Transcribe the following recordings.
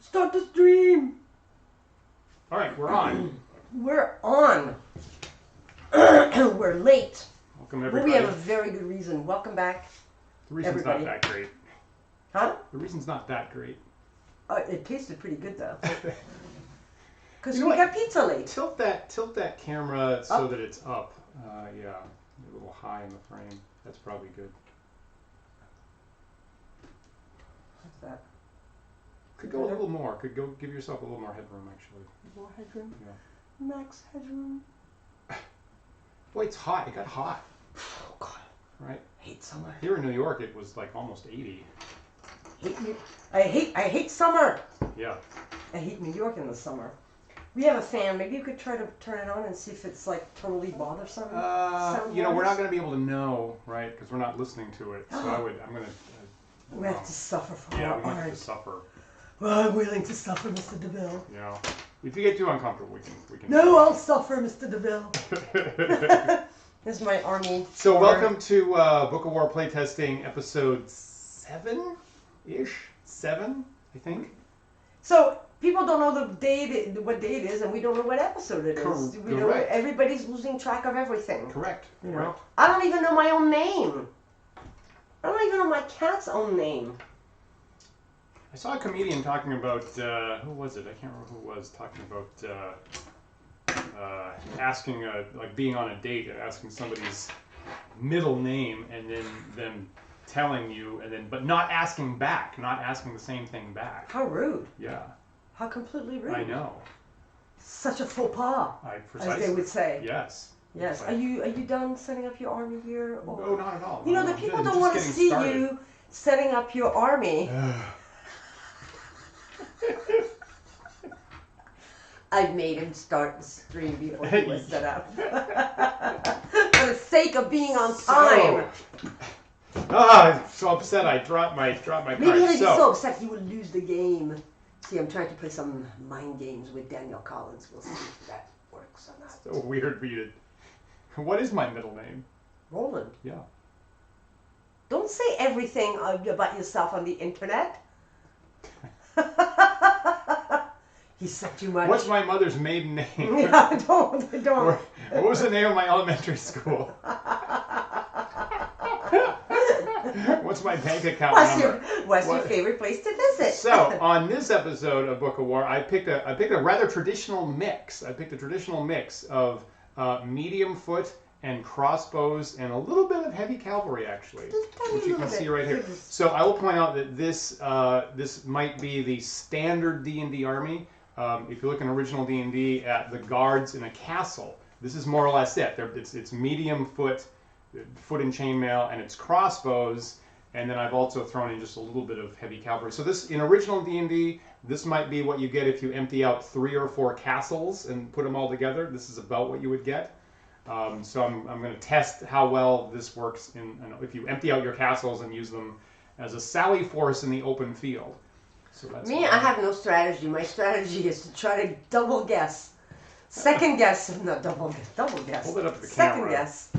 Start the stream. All right, we're on. We're on. We're late. Welcome, everybody. Well, we have a very good reason. Welcome back. The reason's everybody. not that great. Huh? The reason's not that great. It tasted pretty good, though. Because You know we what? got pizza late. Tilt that camera so that it's up. Yeah, a little high in the frame. That's probably good. What's that? Could go a little more. Could go give yourself a little more headroom, actually. More headroom? Yeah. Max headroom? Boy, it's hot. It got hot. Oh, God. Right? Hate summer. Here in New York, it was like almost 80. I hate summer. Yeah. I hate New York in the summer. We have a fan. Maybe you could try to turn it on and see if it's like totally bothersome. You know, we're not going to be able to know, right? Because we're not listening to it. So I'm going to. We have to suffer for Yeah, our we might have art. to suffer. Well, I'm willing to suffer, Mr. DeVille. Yeah. If you get too uncomfortable, we can. No, I'll suffer, Mr. DeVille. This is my army. So welcome to Book of War playtesting episode 7-ish? 7, I think. So people don't know the date, what day it is, and we don't know what episode it is. We don't, Correct. everybody's losing track of everything. Correct. You know? Correct. I don't even know my own name. I don't even know my cat's own name. I saw a comedian talking about, who was it? I can't remember who it was, talking about asking, like being on a date and asking somebody's middle name and then them telling you, and then but not asking back, not asking the same thing back. How rude. Yeah. How completely rude. I know. Such a faux pas, Precisely. as they would say. Yes. Yes. Like, are you done setting up your army here? Or? no, not at all. You know, No, the people I'm don't just want to getting see started. you setting up your army. I made him start the stream before he was set up. For the sake of being on time. I'm so upset I dropped my card. Maybe he'd be so upset he would lose the game. See, I'm trying to play some mind games with Daniel Collins. We'll see if that works or not. So weird for you to... What is my middle name? Roland. Yeah. Don't say everything about yourself on the internet. He said too much. What's my mother's maiden name? Yeah, don't. What was the name of my elementary school? What's my bank account number? What's your favorite place to visit? So, on this episode of Book of War, I picked a rather traditional mix. I picked a traditional mix of medium foot and crossbows and a little bit of heavy cavalry, actually, which you can see right here. So I will point out that this might be the standard D&D army. If you look in original D&D at the guards in a castle, this is more or less it. It's medium foot and chainmail, and it's crossbows. And then I've also thrown in just a little bit of heavy cavalry. So this, in original D&D, this might be what you get if you empty out 3 or 4 castles and put them all together. This is about what you would get. So I'm going to test how well this works if you empty out your castles and use them as a sally force in the open field. So that's Me, I have no strategy. My strategy is to try to double guess. Second guess, not double guess. Hold it up to the Second camera. guess.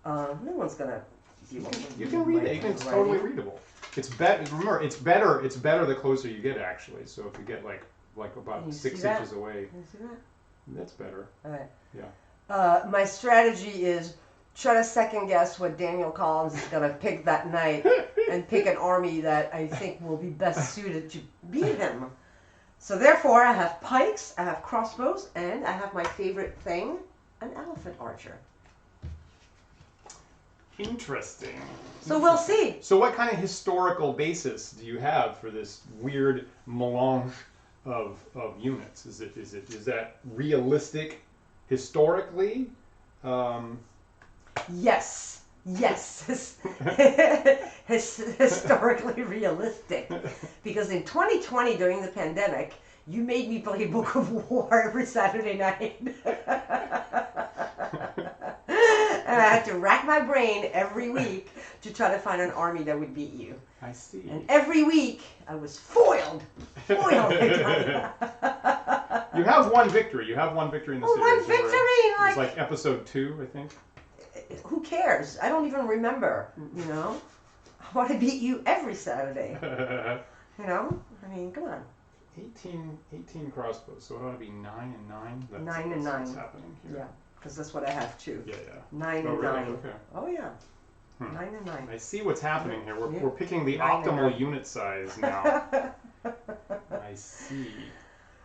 No one's going to... You can read it. It's totally readable. It's remember, it's better the closer you get, actually. So if you get like about 6 inches away, Can you see that? that's better. All right. Yeah. My strategy is try to second guess what Daniel Collins is going to pick that night and pick an army that I think will be best suited to beat him. So therefore, I have pikes, I have crossbows, and I have my favorite thing, an elephant archer. Interesting. So we'll see. So what kind of historical basis do you have for this weird melange of units? Is that realistic historically? Yes. Historically realistic. Because in 2020, during the pandemic, you made me play Book of War every Saturday night. And I had to rack my brain every week to try to find an army that would beat you. I see. And every week, I was foiled. You have one victory. You have one victory in the series. One victory? It's like episode 2, I think. Who cares? I don't even remember, you know? I want to beat you every Saturday. You know? I mean, come on. 18 crossbows, so it ought to be 9 and 9. That's, 9 and that's 9. What's happening here. Yeah, because that's what I have too. Yeah. 9 Oh, and really? 9. Okay. Oh yeah. 9 and 9. I see what's happening here. We're picking the 9 and optimal 9. unit size now. I see.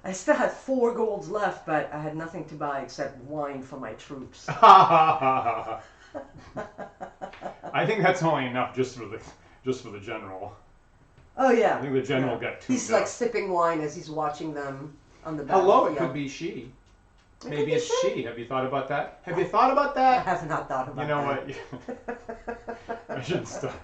I still had 4 golds left, but I had nothing to buy except wine for my troops. I think that's only enough just for the general. Oh yeah. I think the general got 2. He's like sipping wine as he's watching them on the battlefield. Hello, it could be she. Maybe it's she. Have you thought about that? Have you thought about I that? have not thought about that. You know what? I shouldn't stop.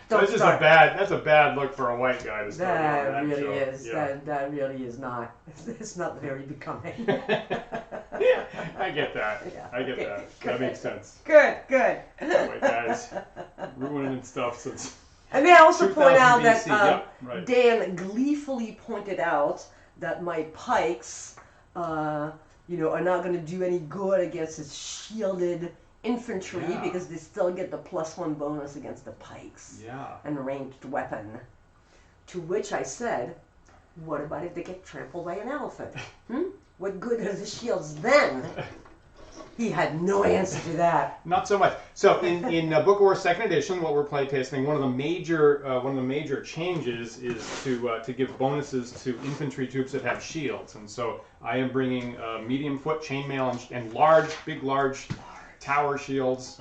Don't That's just start. that's a bad look for a white guy to start That on that really show. is. Yeah. That really is not. It's not very becoming. I get that. Yeah, I get okay, that. good. That makes sense. Good. White guys ruining stuff since. I may also 2000 point out that BC. Yeah, right. Dan gleefully pointed out that my pikes, are not going to do any good against his shielded infantry Yeah. because they still get the +1 bonus against the pikes Yeah. and ranged weapon. To which I said, what about if they get trampled by an elephant? What good are the shields then? He had no answer to that. Not so much. So in Book of War 2nd Edition, what we're playtesting, one of the major changes is to give bonuses to infantry troops that have shields, and so I am bringing medium foot chainmail and large tower shields,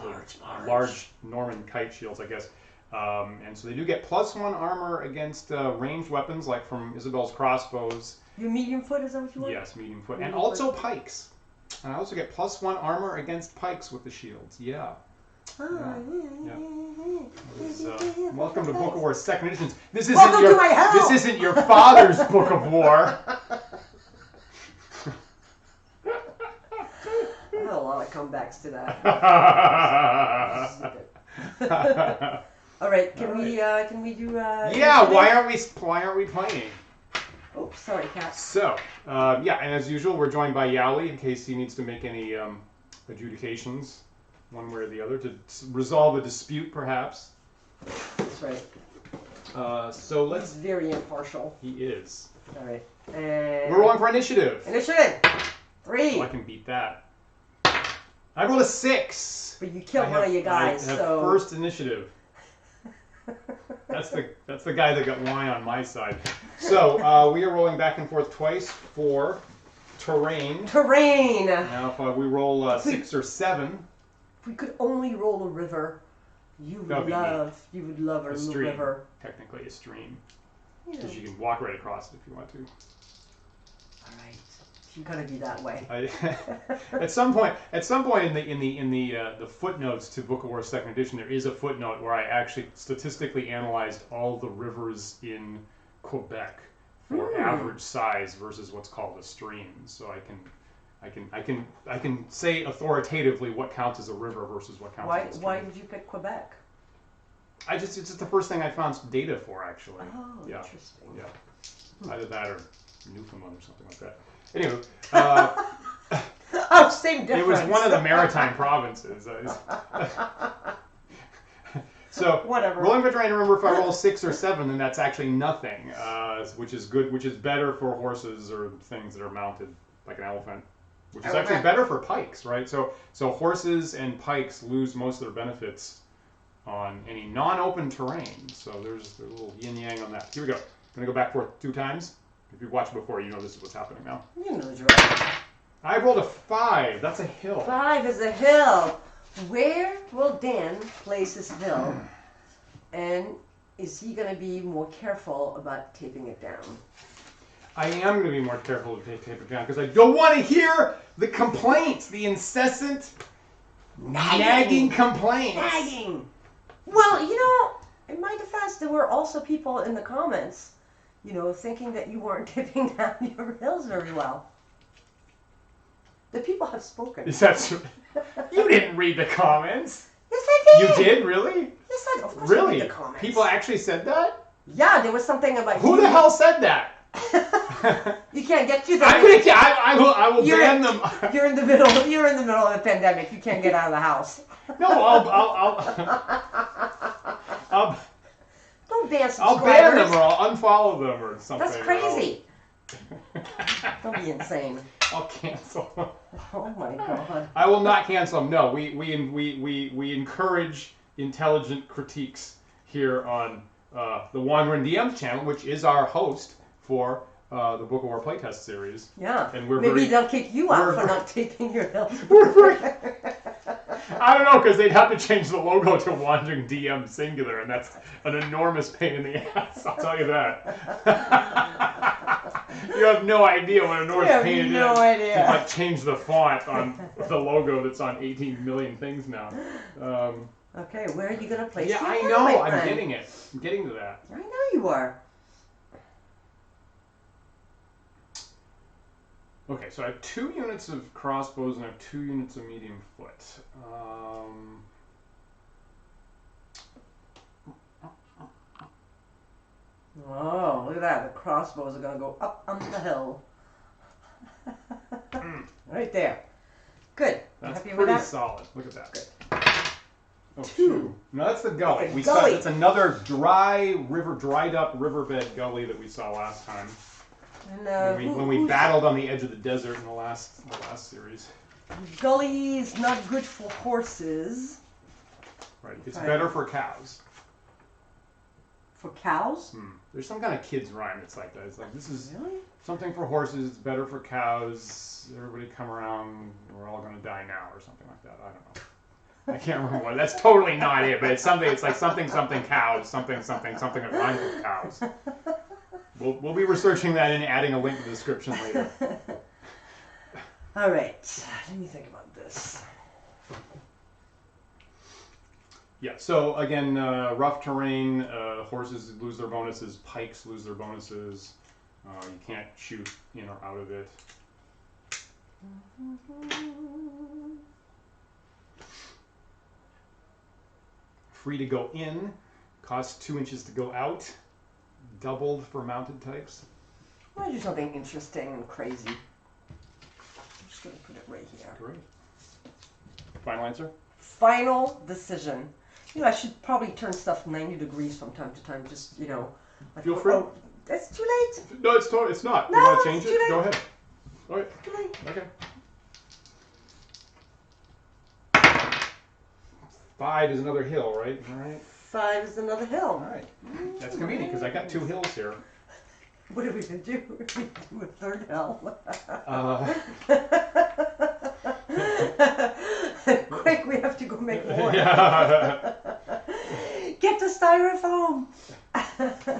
large Norman kite shields, I guess. And so they do get +1 armor against ranged weapons, like from Isabelle's crossbows. Your medium foot, is that what you want? Yes, medium foot, Medium and also foot. pikes. And I also get +1 armor against pikes with the shields. Yeah. Welcome to Book of War 2nd Edition. This isn't Welcome to my hell! This isn't your father's Book of War. I had a lot of comebacks to that. All right, can we do? Yeah. Why aren't we playing? Oh, sorry, Kat. So, and as usual, we're joined by Yowley in case he needs to make any adjudications, one way or the other, to resolve a dispute, perhaps. That's right. So He's let's. very impartial. He is. All right. And We're rolling for initiative. initiative. 3. Oh, I can beat that. I rolled a 6. But you killed one of your guys, I have so. first initiative. That's the guy that got wine on my side. So we are rolling back and forth twice for terrain. Terrain. Now if we roll 6 or 7, If we could only roll a river, you would love a a little stream, river. technically a stream, You know. because you can walk right across it if you want to. All right. You're gonna be that way. At some point in the footnotes to Book of War 2nd Edition, there is a footnote where I actually statistically analyzed all the rivers in Quebec for average size versus what's called a stream. So I can say authoritatively what counts as a river versus what counts as a stream. Why did you pick Quebec? It's just the first thing I found data for, actually. Oh, Yeah. interesting. Yeah. Either that or Newfoundland or something like that. Anyway, Oh, same difference. it was one of the maritime provinces. So, Whatever. rolling for terrain, remember if I roll 6 or 7, then that's actually nothing, which is good, which is better for horses or things that are mounted, like an elephant, which is actually better for pikes, right? So horses and pikes lose most of their benefits on any non-open terrain. So there's a little yin-yang on that. Here we go. I'm going to go back forth 2 times. If you've watched before, you know this is what's happening now. You know the drill. I rolled a 5. That's a hill. 5 is a hill. Where will Dan place his hill? And is he going to be more careful about taping it down? I am going to be more careful to tape it down because I don't want to hear the complaints, the incessant nagging complaints. Nagging. Well, in my defense, there were also people in the comments, thinking that you weren't tipping down your hills very well. The people have spoken. Is that true? You didn't read the comments. Yes, I did. You did, really? Yes, I did. Of course I Really? read the comments. People actually said that? Yeah, there was something about Who the hell said that? You can't get to I will ban them. You're in the middle of a pandemic. You can't get out of the house. No, Don't ban subscribers. I'll ban them or I'll unfollow them or something. That's crazy. Don't be insane. I'll cancel. Oh my god. I will not cancel them. No, we encourage intelligent critiques here on the Wandering DMs channel, which is our host for the Book of War playtest series. Yeah. And we're maybe they'll kick you out for we're- not taking your help. I don't know, because they'd have to change the logo to Wandering DM singular, and that's an enormous pain in the ass, I'll tell you that. You have no idea what enormous pain it is idea. to like change the font on the logo that's on 18 million things now. Okay, where are you going to place Yeah, your I hand, know. my I'm friend? getting it. I'm getting to that. I know you are. Okay, so I have 2 units of crossbows and I have 2 units of medium foot. Oh, look at that. The crossbows are going to go up on the hill. Right there. Good. That's Happy with pretty that? solid. Look at that. Good. Oh, 2. 2. No, that's the gully. The We gully. saw it's another dried up riverbed gully that we saw last time And when we who's- battled on the edge of the desert in the last series. Gulley is not good for horses. Right. It's Right. better for cows. For cows? There's some kind of kids rhyme that's like that. It's like, this is Really? something for horses, it's better for cows. Everybody come around, we're all going to die now, or something like that. I don't know. I can't remember what. That's totally not it, but it's something. It's like something cows, something that rhymes with cows. We'll be researching that and adding a link to the description later. All right. Let me think about this. Yeah. So again, rough terrain. Horses lose their bonuses. Pikes lose their bonuses. You can't shoot in or out of it. Free to go in, costs 2 inches to go out, doubled for mounted types. I want to do something interesting and crazy. I'm just going to put it right here. Great. Final answer? Final decision. You know, I should probably turn stuff 90 degrees from time to time, just, you know. Like, Feel free. Oh, that's too late. No, it's not. No, you want it's to change too it? late. Go ahead. All right. Too late. Okay. 5 is another hill, right? All right. 5 is another hill. All right. That's convenient because I got 2 hills here. What are we going to do? We're going to do a third hill. Quick, we have to go make more. Yeah. Get the styrofoam.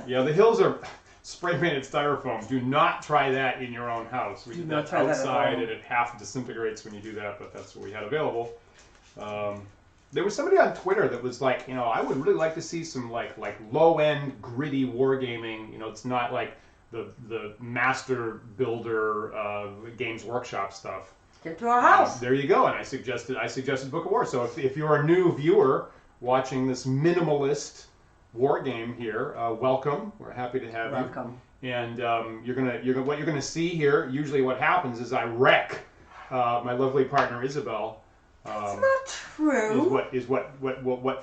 Yeah, the hills are spray painted styrofoam. Do not try that in your own house. We Do did not that try that at outside, home. and it half disintegrates when you do that. But that's what we had available. There was somebody on Twitter that was like, you know, I would really like to see some like low end gritty wargaming. You know, it's not like the master builder Games Workshop stuff. Get to our house. There you go. And I suggested Book of War. So if you're a new viewer watching this minimalist war game here, welcome. We're happy to have Welcome. you. And what you're gonna see here. Usually, what happens is I wreck my lovely partner Isabelle. It's not true. Is what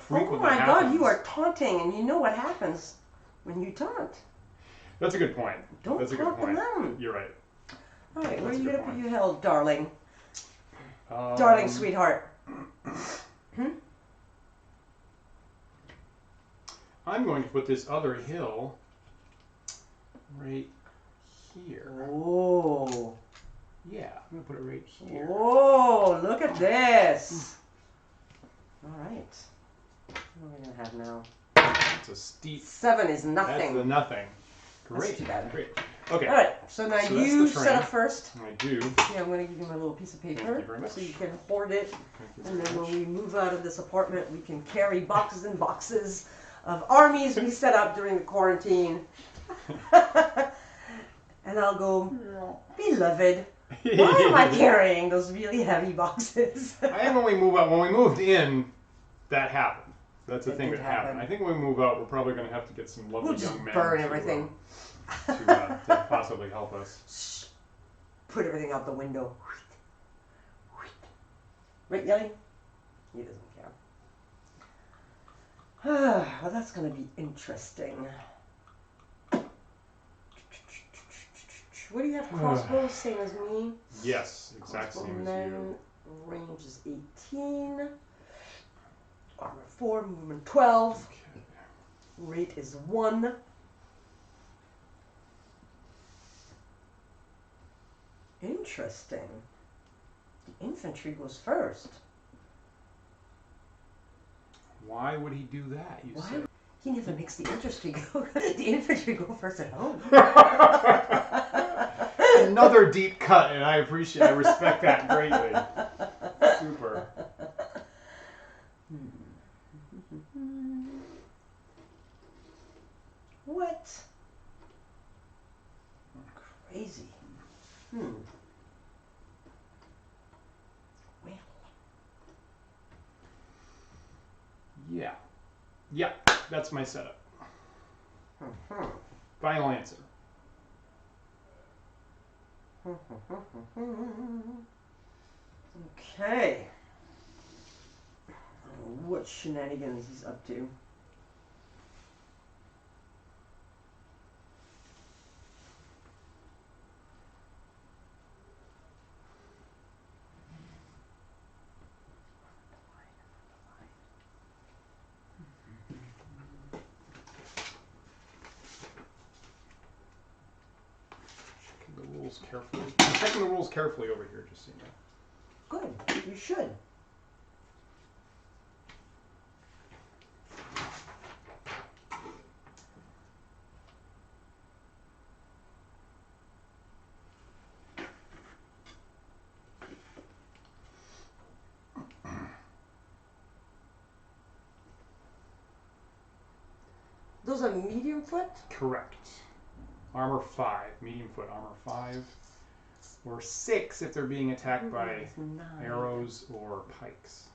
frequently Oh my happens. God, you are taunting, and you know what happens when you taunt. That's a good point. Don't That's a good taunt point. them. You're right. All right, where are That's a you good going to put point. your hill, darling? Darling, sweetheart. I'm going to put this other hill right here. Oh. Yeah, I'm going to put it right here. Oh, look at this. All right. What are we going to have now? It's a steep. 7 is That's nothing. the nothing. Great. That's too bad. Great. Okay. All right, so now So that's you the set train. up first. I do. Yeah, I'm going to give you my little piece of paper Thank you very much. so you can hoard it. Thank you And very then much. when we move out of this apartment, we can carry boxes and boxes of armies we set up during the quarantine. And I'll go, beloved, why am I carrying those really heavy boxes? I think when we move out, when we moved in, that happened. That's the It thing did that happened. happen. I think when we move out, we're probably going to have to get some lovely We'll just young men burn to, everything. to possibly help us. Shh. Put everything out the window. Right, Yelly? He doesn't care. Well, that's going to be interesting. What do you have? Crossbows, same as me. Yes, exact same as you. Range is 18. Armor 4, movement 12. Okay. Rate is 1. Interesting. The infantry goes first. Why would he do that, you say? He never makes the infantry go. The infantry go first at home. Another deep cut, and I respect that greatly. Super. What? Crazy. Well. Yeah. Yeah, that's my setup. Final answer. Okay. What shenanigans he's up to. Carefully. I'm checking the rules carefully over here, just so you know. Good. You should. Those are medium foot? Correct. Armor 5. Medium foot armor 5. Or 6 if they're being attacked by arrows or pikes.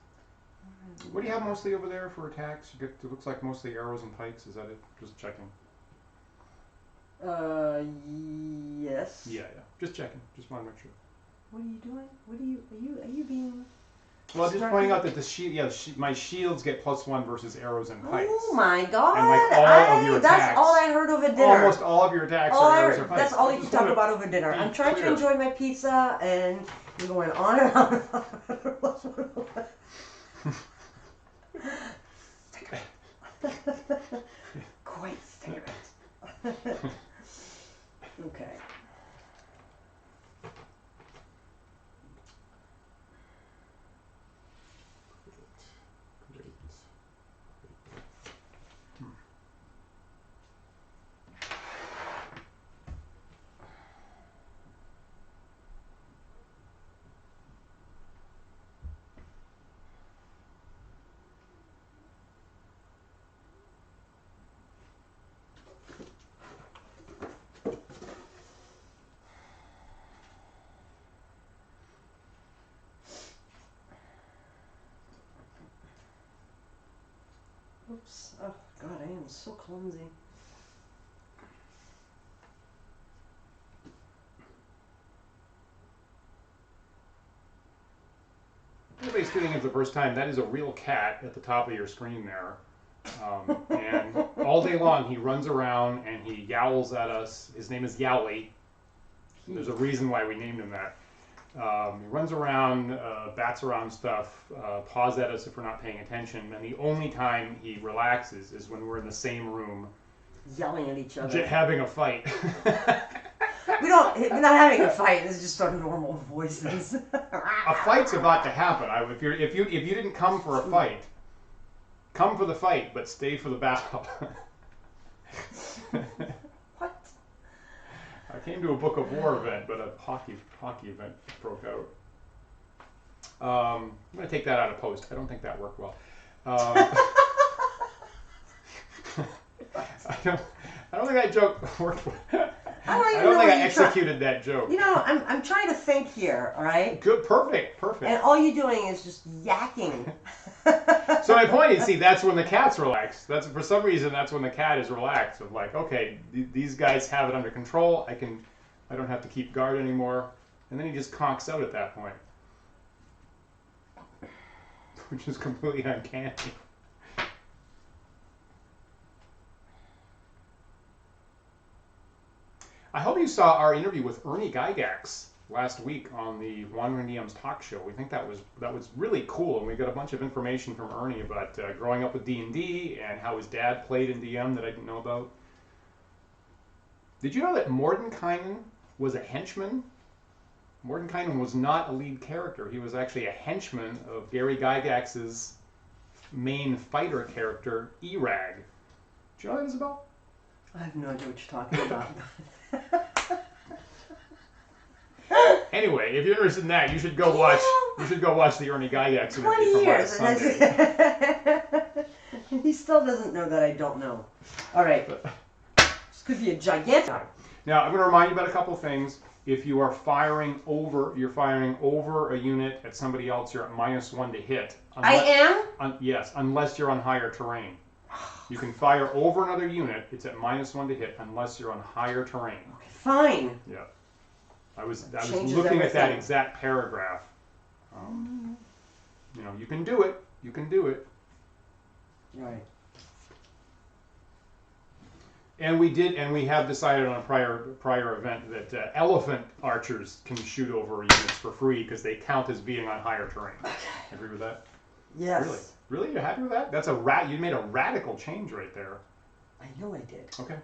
What do you have mostly over there for attacks? You get, it looks like mostly arrows and pikes. Is that it? Just checking. Yes. Yeah. Just checking. Just want to make sure. What are you doing? What are you being? Well, just pointing out that the shield, my shields get +1 versus arrows and pikes. Oh my God! And like all of your attacks. That's all I heard over dinner. Almost all of your attacks are arrows or pikes. That's all you can talk about over dinner. I'm trying to enjoy my pizza, and you're going on and on and on. Quite cigarette. Okay. Oops. Oh, God, I am so clumsy. Everybody's tuning in for the first time. That is a real cat at the top of your screen there. And all day long he runs around and he yowls at us. His name is Yowley. There's a reason why we named him that. He runs around, bats around stuff, paws at us if we're not paying attention, and the only time he relaxes is when we're in the same room, yelling at each other, having a fight. We're not having a fight. It's just our normal voices. A fight's about to happen. If you didn't come for a fight, come for the fight, but stay for the battle. What? I came to a Book of War event, but a hockey event broke out. I'm going to take that out of post. I don't think that worked well. I don't think that joke worked well. I don't think I executed that joke. You know, I'm trying to think here, all right? Good, perfect. And all you're doing is just yakking. So my point is, see, that's when the cat's relaxed. That's for some reason that's when the cat is relaxed. Of like, okay, these guys have it under control. I don't have to keep guard anymore. And then he just conks out at that point, which is completely uncanny. I hope you saw our interview with Ernie Gygax last week on the Wandering DM's talk show. We think that was really cool, and we got a bunch of information from Ernie about growing up with D&D and how his dad played in DM that I didn't know about. Did you know that Mordenkainen was a henchman? Mordenkainen was not a lead character. He was actually a henchman of Gary Gygax's main fighter character, Erag. Did you know that, Isabelle? I have no idea what you're talking about. Anyway, if you're interested in that, you should go watch. You should go watch the Ernie Gygax interview 20 from years. last Sunday. He still doesn't know that I don't know. All right. This could be a gigantic. Now, I'm going to remind you about a couple things. If you are firing over a unit at somebody else, you're at -1 to hit. I am? Yes, unless you're on higher terrain. You can fire over another unit. It's at -1 to hit unless you're on higher terrain. Okay, fine. Yeah. I was Changes looking at that everything. exact paragraph. You know, you can do it. You can do it. Right. And we have decided on a prior event that elephant archers can shoot over units for free because they count as being on higher terrain. Agree with that? Yes. Really? You're happy with that? That's you made a radical change right there. I know I did. Okay.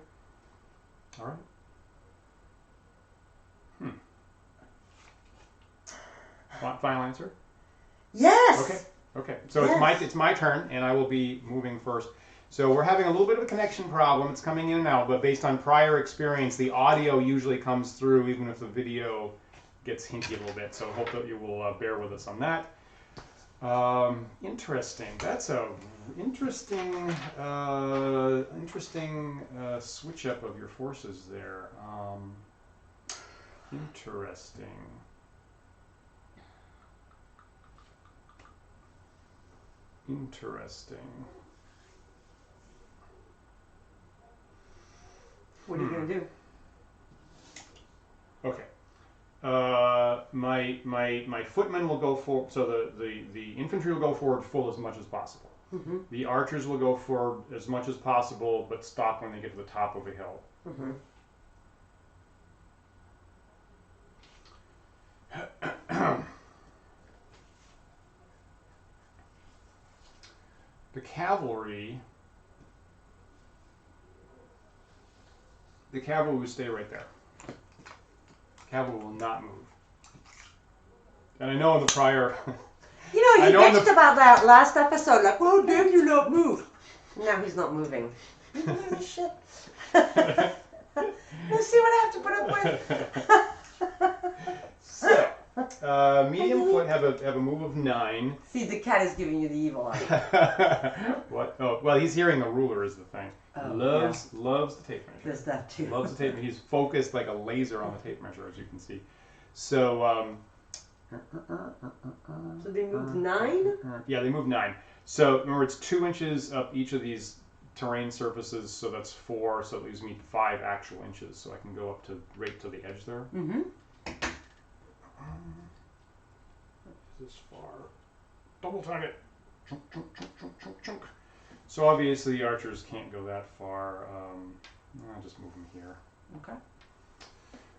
All right. Final answer? Yes. Okay. So Yes. it's my turn, and I will be moving first. So we're having a little bit of a connection problem. It's coming in and out, but based on prior experience, the audio usually comes through even if the video gets hinky a little bit. So I hope that you will bear with us on that. Interesting. That's a interesting switch up of your forces there. Interesting. What are you going to do? Okay. My footmen will go forward, so the infantry will go forward full as much as possible. Mm-hmm. The archers will go forward as much as possible, but stop when they get to the top of a hill. Mm-hmm. The cavalry will stay right there. Cavalry will not move. And I know in the prior... You know, you bitched about that last episode, like, oh, damn, you not move. Now he's not moving. You little shit. You see what I have to put up with? So, medium foot have a move of 9. See, the cat is giving you the evil eye. What? Oh, well, he's hearing the ruler is the thing. Oh, loves the tape measure. There's that too. Loves the tape. He's focused like a laser on the tape measure, as you can see. So, So they moved 9? Yeah, they moved 9. So remember, it's 2 inches up each of these terrain surfaces, so that's 4. So it leaves me 5 actual inches. So I can go up to right to the edge there. Mm-hmm. This far. Double time it. Chunk, chunk, chunk, chunk, chunk, chunk. So obviously the archers can't go that far. I'll just move them here. Okay.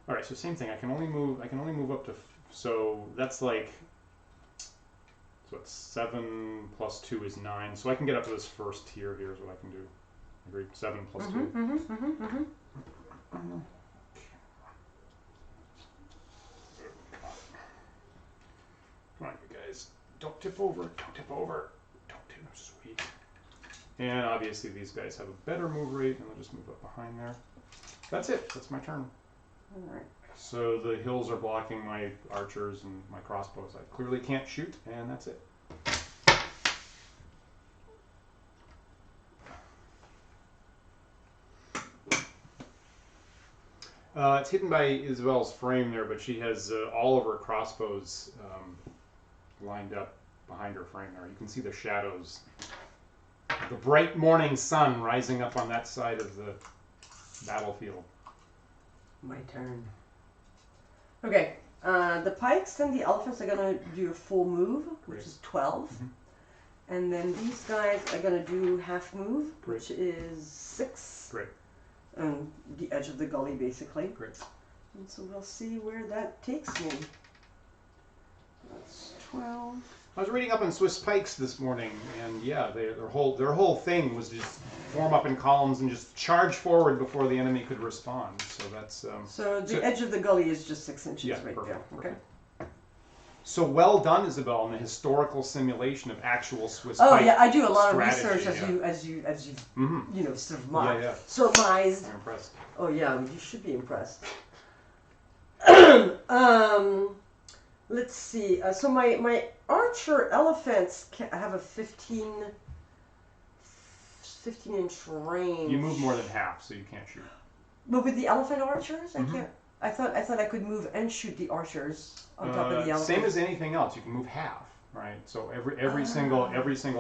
All right. So same thing. I can only move up to. So that's like. So it's 7 plus 2 is 9. So I can get up to this first tier. Here's what I can do. Agreed. 7 plus 2. Mm-hmm, mm-hmm, mm-hmm. Come on, you guys. Don't tip over. Don't tip over. Don't tip. Sweet. And obviously these guys have a better move rate, and I'll just move up behind there. That's it. That's my turn. All right. So the hills are blocking my archers and my crossbows. I clearly can't shoot, and that's it. It's hidden by Isabelle's frame there, but she has all of her crossbows lined up behind her frame there. You can see the shadows. The bright morning sun rising up on that side of the battlefield. My turn. Okay. The pikes and the elephants are going to do a full move, which Great. is 12. Mm-hmm. And then these guys are going to do half move, Great. which is 6. Great. On the edge of the gully, basically. Great. And so we'll see where that takes me. That's 12. I was reading up on Swiss Pikes this morning, and yeah, their whole thing was just form up in columns and just charge forward before the enemy could respond. So that's so the edge of the gully is just 6 inches right perfect, there. Okay. perfect. So well done, Isabelle, in the historical simulation of actual Swiss Oh Pike yeah, I do a lot of strategy, research as you you know surmised. I'm impressed. Oh yeah, you should be impressed. Let's see. So my archer elephants have a 15-inch range. You move more than half, so you can't shoot. But with the elephant archers, I can't. I thought I could move and shoot the archers on top of the elephants. Same as anything else, you can move half, right? So every single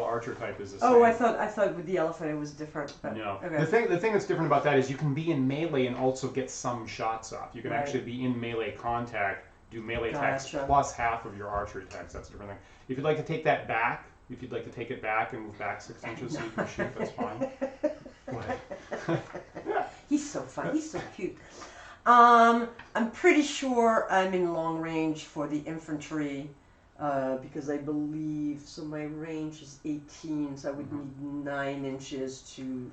archer type is the same. Oh, I thought with the elephant it was different. But, no. Okay. The thing that's different about that is you can be in melee and also get some shots off. You can actually be in melee contact, do melee attacks plus half of your archery attacks. That's a different thing. If you'd like to take that back, if you'd like to take it back and move back 6 inches so you can shoot, that's fine. What? He's so fun. He's so cute. I'm pretty sure I'm in long range for the infantry because I believe, so my range is 18, so I would need 9 inches to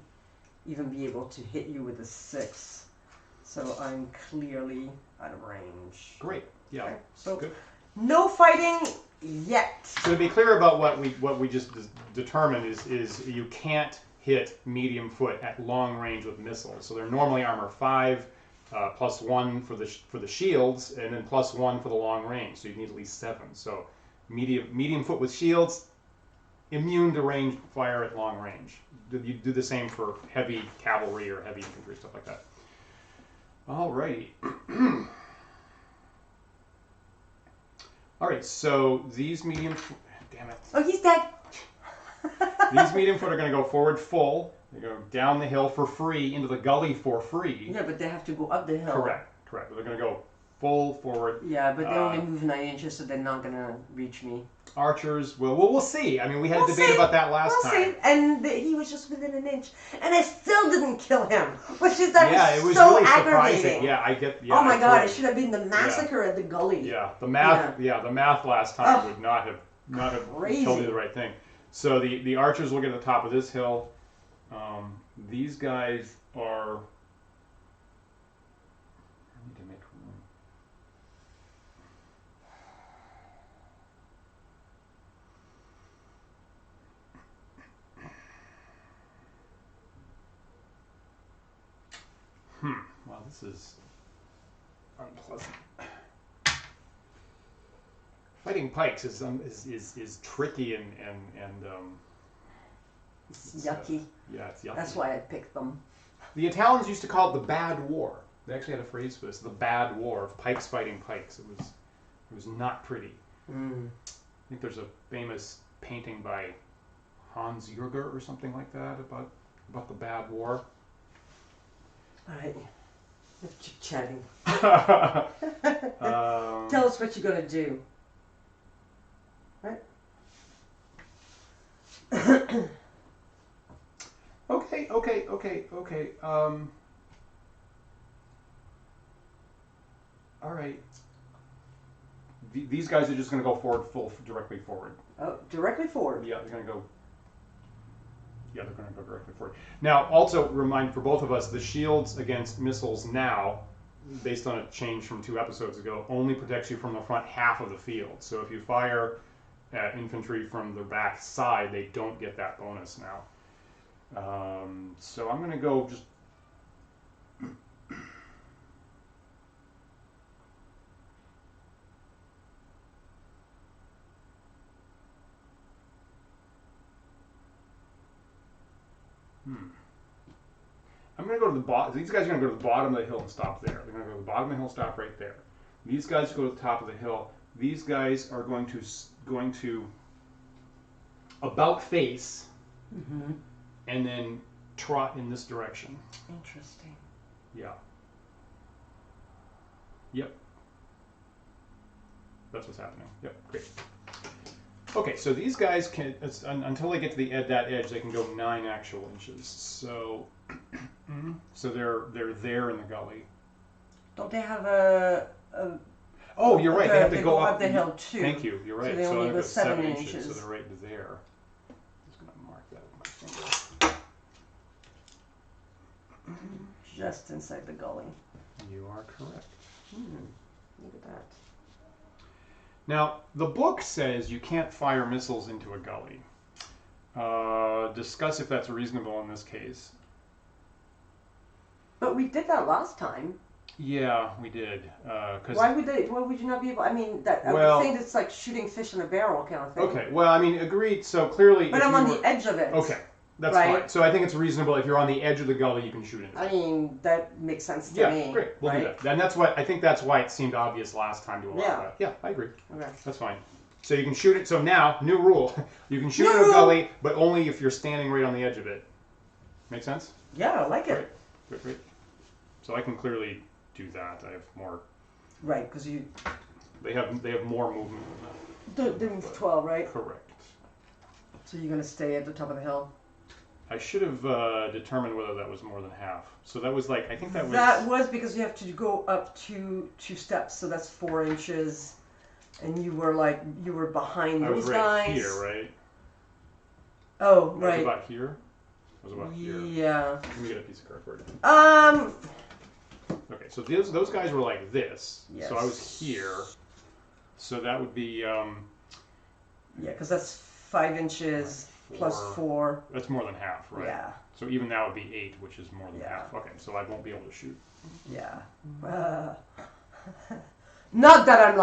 even be able to hit you with a 6. So I'm clearly out of range. Great. Yeah. Okay. So good. No fighting yet. So to be clear about what we just determined is you can't hit medium foot at long range with missiles. So they're normally armor 5. +1 for the shields, and then +1 for the long range. So you need at least 7. So medium foot with shields, immune to range fire at long range. You do the same for heavy cavalry or heavy infantry, stuff like that. Alrighty. Alright, so these medium... Damn it. Oh, he's dead. These medium foot are going to go forward full. They go down the hill for free, into the gully for free. Yeah, but they have to go up the hill. Correct. But they're going to go full forward. Yeah, but they only move 9 inches, so they're not going to reach me. Archers, well, we'll see. I mean, we had a debate about that last time. We'll see. And he was just within an inch. And I still didn't kill him, which is it was so really aggravating. surprising. Yeah, I get. Yeah, oh my God! It should have been the massacre at the gully. Yeah, the math. Yeah, the math last time would not have crazy. told you the right thing. So the archers will get to the top of this hill. These guys are. I need to make room. Well, this is unpleasant. Fighting pikes is tricky and it's yucky. Yeah, it's yucky. That's why I picked them. The Italians used to call it the Bad War. They actually had a phrase for this: the Bad War of pikes fighting pikes. It was not pretty. I think there's a famous painting by Hans Jürger or something like that about the Bad War. All right, let's keep chatting. Tell us what you're gonna do. Right? Okay. All right. These guys are just going to go forward, directly forward. Oh, directly forward. Yeah, they're going to go. Yeah, they're going to go directly forward. Now, also remind for both of us, the shields against missiles now, based on a change from 2 episodes ago, only protects you from the front half of the field. So if you fire at infantry from the back side, they don't get that bonus now. So I'm going to go just... I'm going to go to the bottom. These guys are going to go to the bottom of the hill and stop there. They're going to go to the bottom of the hill and stop right there. These guys go to the top of the hill. These guys are going to about face and then trot in this direction. Interesting. Yeah. Yep. That's what's happening. Yep. Great. Okay, so these guys can, until they get to that edge, they can go 9 actual inches. So, so they're there in the gully. Don't they have Oh, you're right. They have to go up the hill too. Thank you. You're right. So they only I've go got 7 inches. So inches. they're right there. I'm just gonna mark that with my finger. Just inside the gully. You are correct. Look at that. Now, the book says you can't fire missiles into a gully. Discuss if that's reasonable in this case. But we did that last time. Yeah, we did. Why would you not be able? I mean, I would think it's like shooting fish in a barrel kind of thing. Okay. Well, I mean, agreed. So clearly, but I'm on the edge of it. Okay, that's right? fine. So I think it's reasonable if you're on the edge of the gully, you can shoot it. I mean, that makes sense to me. Yeah, great. We'll do that. And I think that's why it seemed obvious last time to allow that. Yeah, I agree. Okay. That's fine. So you can shoot it. So now, new rule: you can shoot in a gully, but only if you're standing right on the edge of it. Make sense? Yeah, I like it. Great. So I can clearly do that. I have more. Right, because you. They have more movement than that. They move 12, right? Correct. So you're gonna stay at the top of the hill. I should have determined whether that was more than half. So that was like, I think that was. That was because you have to go up two steps, so that's 4 inches, and you were behind those guys. I was right here, right? Oh, right. I was about here. I was about here. Yeah. Let me get a piece of cardboard. Okay, so those guys were like this. Yes. So I was here. So that would be. Yeah, because that's 5 inches plus 4. That's more than half, right? Yeah. So even that would be 8, which is more than half. Okay, so I won't be able to shoot. Yeah. Not that I'm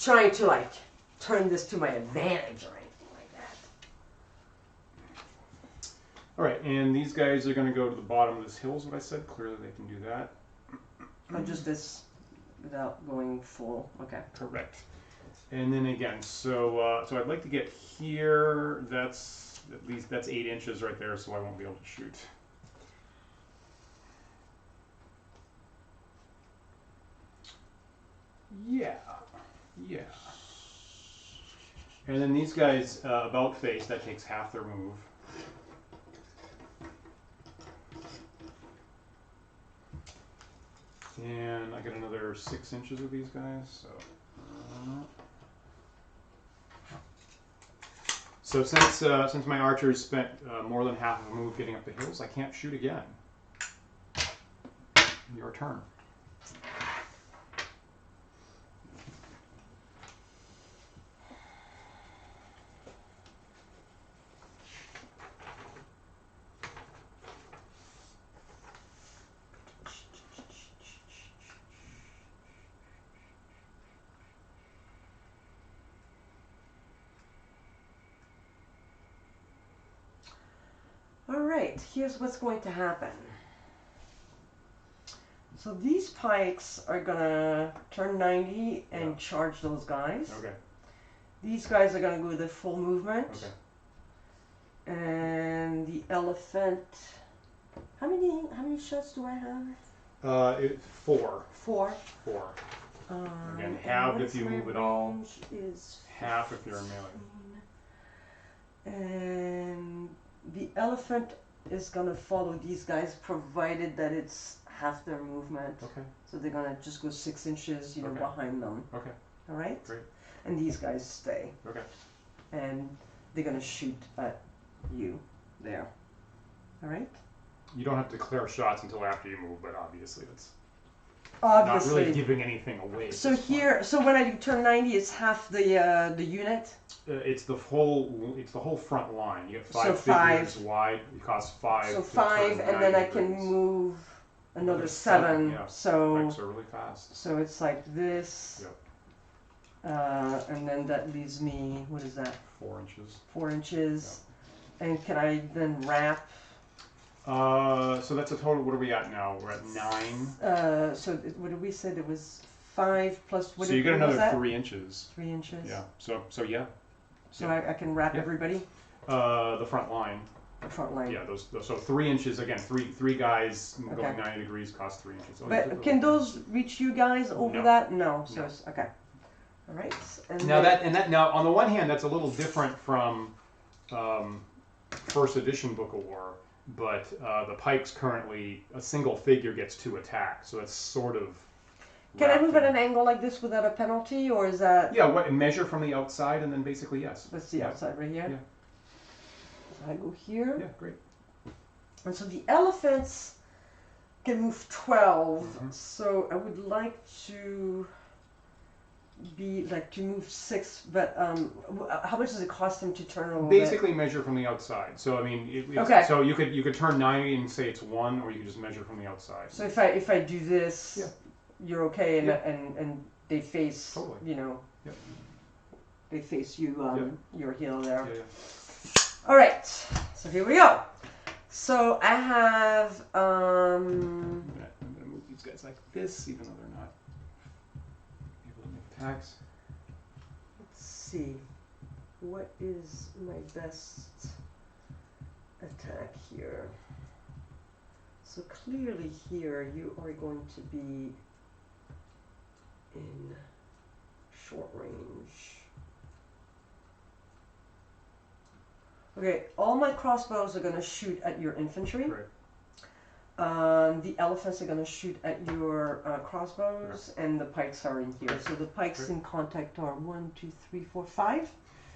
trying to turn this to my advantage or anything like that. All right, and these guys are going to go to the bottom of this hill, is what I said. Clearly they can do that. Oh, just this without going full. Okay. Correct. And then again, so I'd like to get here. That's 8 inches right there, so I won't be able to shoot. Yeah. And then these guys about face. That takes half their move. And I get another 6 inches of these guys. So since my archers spent more than half of a move getting up the hills, I can't shoot again. Your turn. Alright, here's what's going to happen. So these pikes are gonna turn 90 and charge those guys. Okay. These guys are gonna go the full movement. Okay. And the elephant. How many shots do I have? 4. 4. 4. Again, halved if you move at all. Is half if you're in melee. And the elephant is gonna follow these guys, provided that it's half their movement. Okay. So they're gonna just go 6 inches, behind them. Okay. All right. Great. And these guys stay. Okay. And they're gonna shoot at you there. All right. You don't have to declare shots until after you move, but obviously that's obviously not really giving anything away. So here, so when I turn 90, it's half the unit. It's the whole front line. You get 5 So figures 5. Wide. It costs 5. So 5, and then I can move another 7. Yeah. So Pikes are really fast. So it's like this. Yep. And then that leaves me, what is that? 4 inches. 4 inches. Yep. And can I then wrap? So that's a total. What are we at now? We're at 9. So what did we say? It was 5 plus. What so you get another that? 3 inches. 3 inches. Yeah. So yeah. So I can wrap everybody. The front line. The front line. Yeah. Those. So 3 inches again. Three guys going 90 degrees cost 3 inches. Oh, but can those reach you guys over that? No. So it's, okay. All right. And now now on the one hand that's a little different from first edition Book of War, but the Pikes currently a single figure gets 2 attacks, so that's sort of Can I move at an angle like this without a penalty, or is that... Yeah, what, measure from the outside, and then basically yes. That's the outside right here? Yeah. So I go here. Yeah, great. And so the elephants can move 12, so I would like to move 6, but how much does it cost them to turn a little Basically measure from the outside. So I mean, okay. So you could turn 90 and say it's 1, or you could just measure from the outside. So if I do this, yeah. You're okay, and yeah. and they face totally. you know, yep. they face you yep. your heel there. Yeah, yeah. All right, so here we go. So I have I'm gonna move these guys like this, even though they're not able to make attacks. Let's see, what is my best attack here? So clearly here you are going to be in short range. Okay, all my crossbows are going to shoot at your infantry. Right. The elephants are going to shoot at your crossbows, right. And the pikes are in here. Right. So the pikes right. in contact are 1, 2, 3, 4, 5.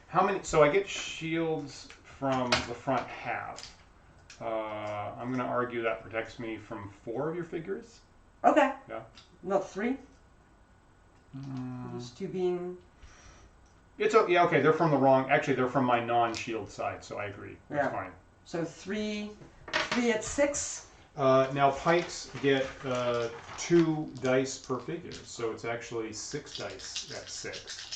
How many? So I get shields from the front half. I'm going to argue that protects me from 4 of your figures. Okay. Yeah. Not 3. Those 2 being... It's okay. Yeah, okay. They're from the wrong. Actually, they're from my non-shield side, so I agree. That's fine. So 3 at 6. Now pikes get 2 dice per figure, so it's actually 6 dice at 6.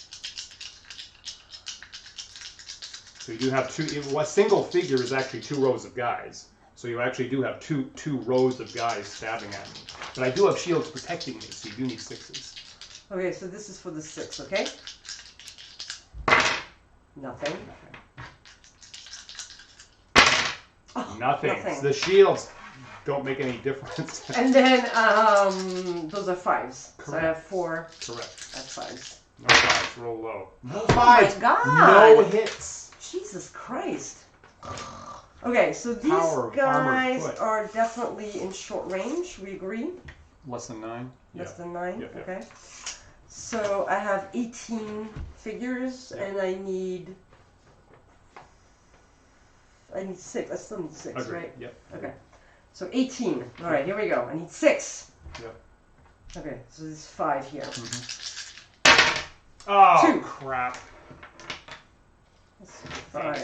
So you do have 2. A single figure is actually 2 rows of guys. So you actually do have two rows of guys stabbing at me. But I do have shields protecting me, so you do need 6s. Okay, so this is for the 6, okay? Nothing. Oh, nothing. The shields don't make any difference. And then those are 5s. Correct. So I have 4. Correct. That's 5s. No 5s. Roll low. No 5s. Oh my God. No hits. Jesus Christ. Okay, so these guys are definitely in short range. We agree? Less than 9? Less than 9? Yeah, okay. Yeah. So I have 18 figures, and I need 6. I still need 6, Agreed. right? Yep. Okay. So 18. All right, here we go. I need 6. Yep. Okay, so there's 5 here. Oh, 2. crap. 5.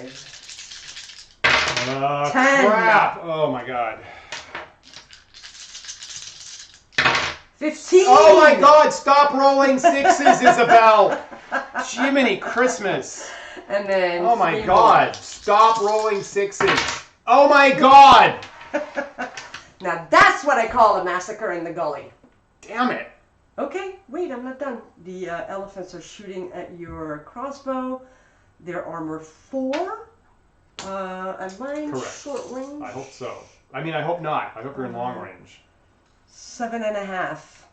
10. 10. Crap. Oh, my God. 15. Oh, my God. Stop rolling 6s, Isabelle. Jiminy Christmas. And then oh, my God. More. Stop rolling 6s. Oh, my God. Now that's what I call a massacre in the Gulley. Damn it. Okay, wait, I'm not done. The elephants are shooting at your crossbow. Their armor 4. And mine short range. I hope so. I mean, I hope not. I hope you're in long range. 7.5.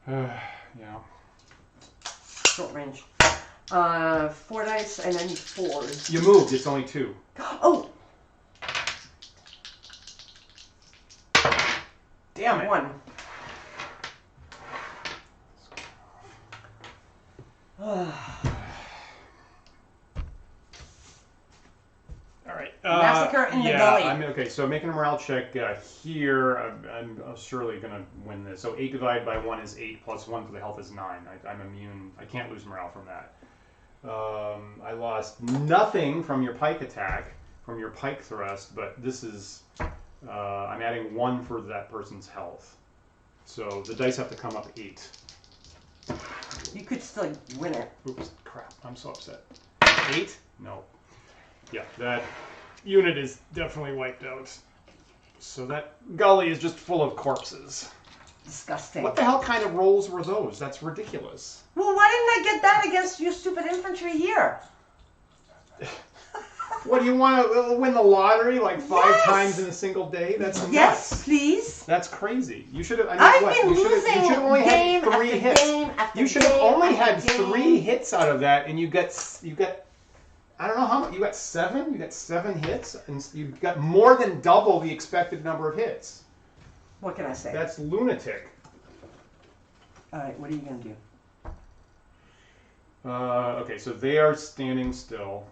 Yeah. Short range. 4 dice, and I need 4s. You moved. It's only 2. Oh! Damn it. 1. All right. Massacre in the Gulley. Okay, so making a morale check here, I'm surely going to win this. So 8 divided by 1 is 8, plus 1 for the health is 9. I'm immune. I can't lose morale from that. I lost nothing from your pike attack, from your pike thrust, but this is... I'm adding 1 for that person's health. So the dice have to come up 8. You could still win it. Oops, crap. I'm so upset. 8? No. Yeah, that unit is definitely wiped out. So that Gulley is just full of corpses. Disgusting. What the hell kind of rolls were those? That's ridiculous. Well, why didn't I get that against your stupid infantry here? What, do you want to win the lottery like 5 times in a single day? That's nuts. Yes, please. That's crazy. You should have. I've been losing you should have only had 3 hits. You should have only had 3 hits out of that, and you got. I don't know how much. You got 7. You got 7 hits, and you got more than double the expected number of hits. What can I say? That's lunatic. All right, what are you going to do? Okay, so they are standing still.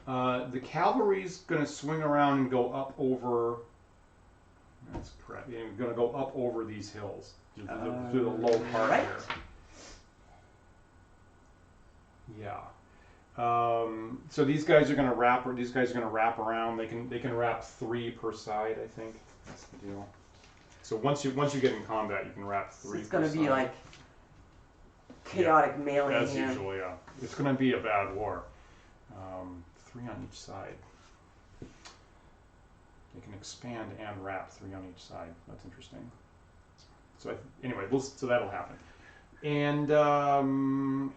The cavalry's going to swing around and go up over. That's correct. Yeah, going to go up over these hills through the low part right. here. Yeah. So these guys are going to wrap, or these guys are going to wrap around. They can wrap 3 per side, I think. That's the deal. So once you get in combat, you can wrap 3. So it's going to be like chaotic melee. As usual, yeah. It's going to be a bad war. 3 on each side. They can expand and wrap 3 on each side. That's interesting. So anyway, so that'll happen. And ooh.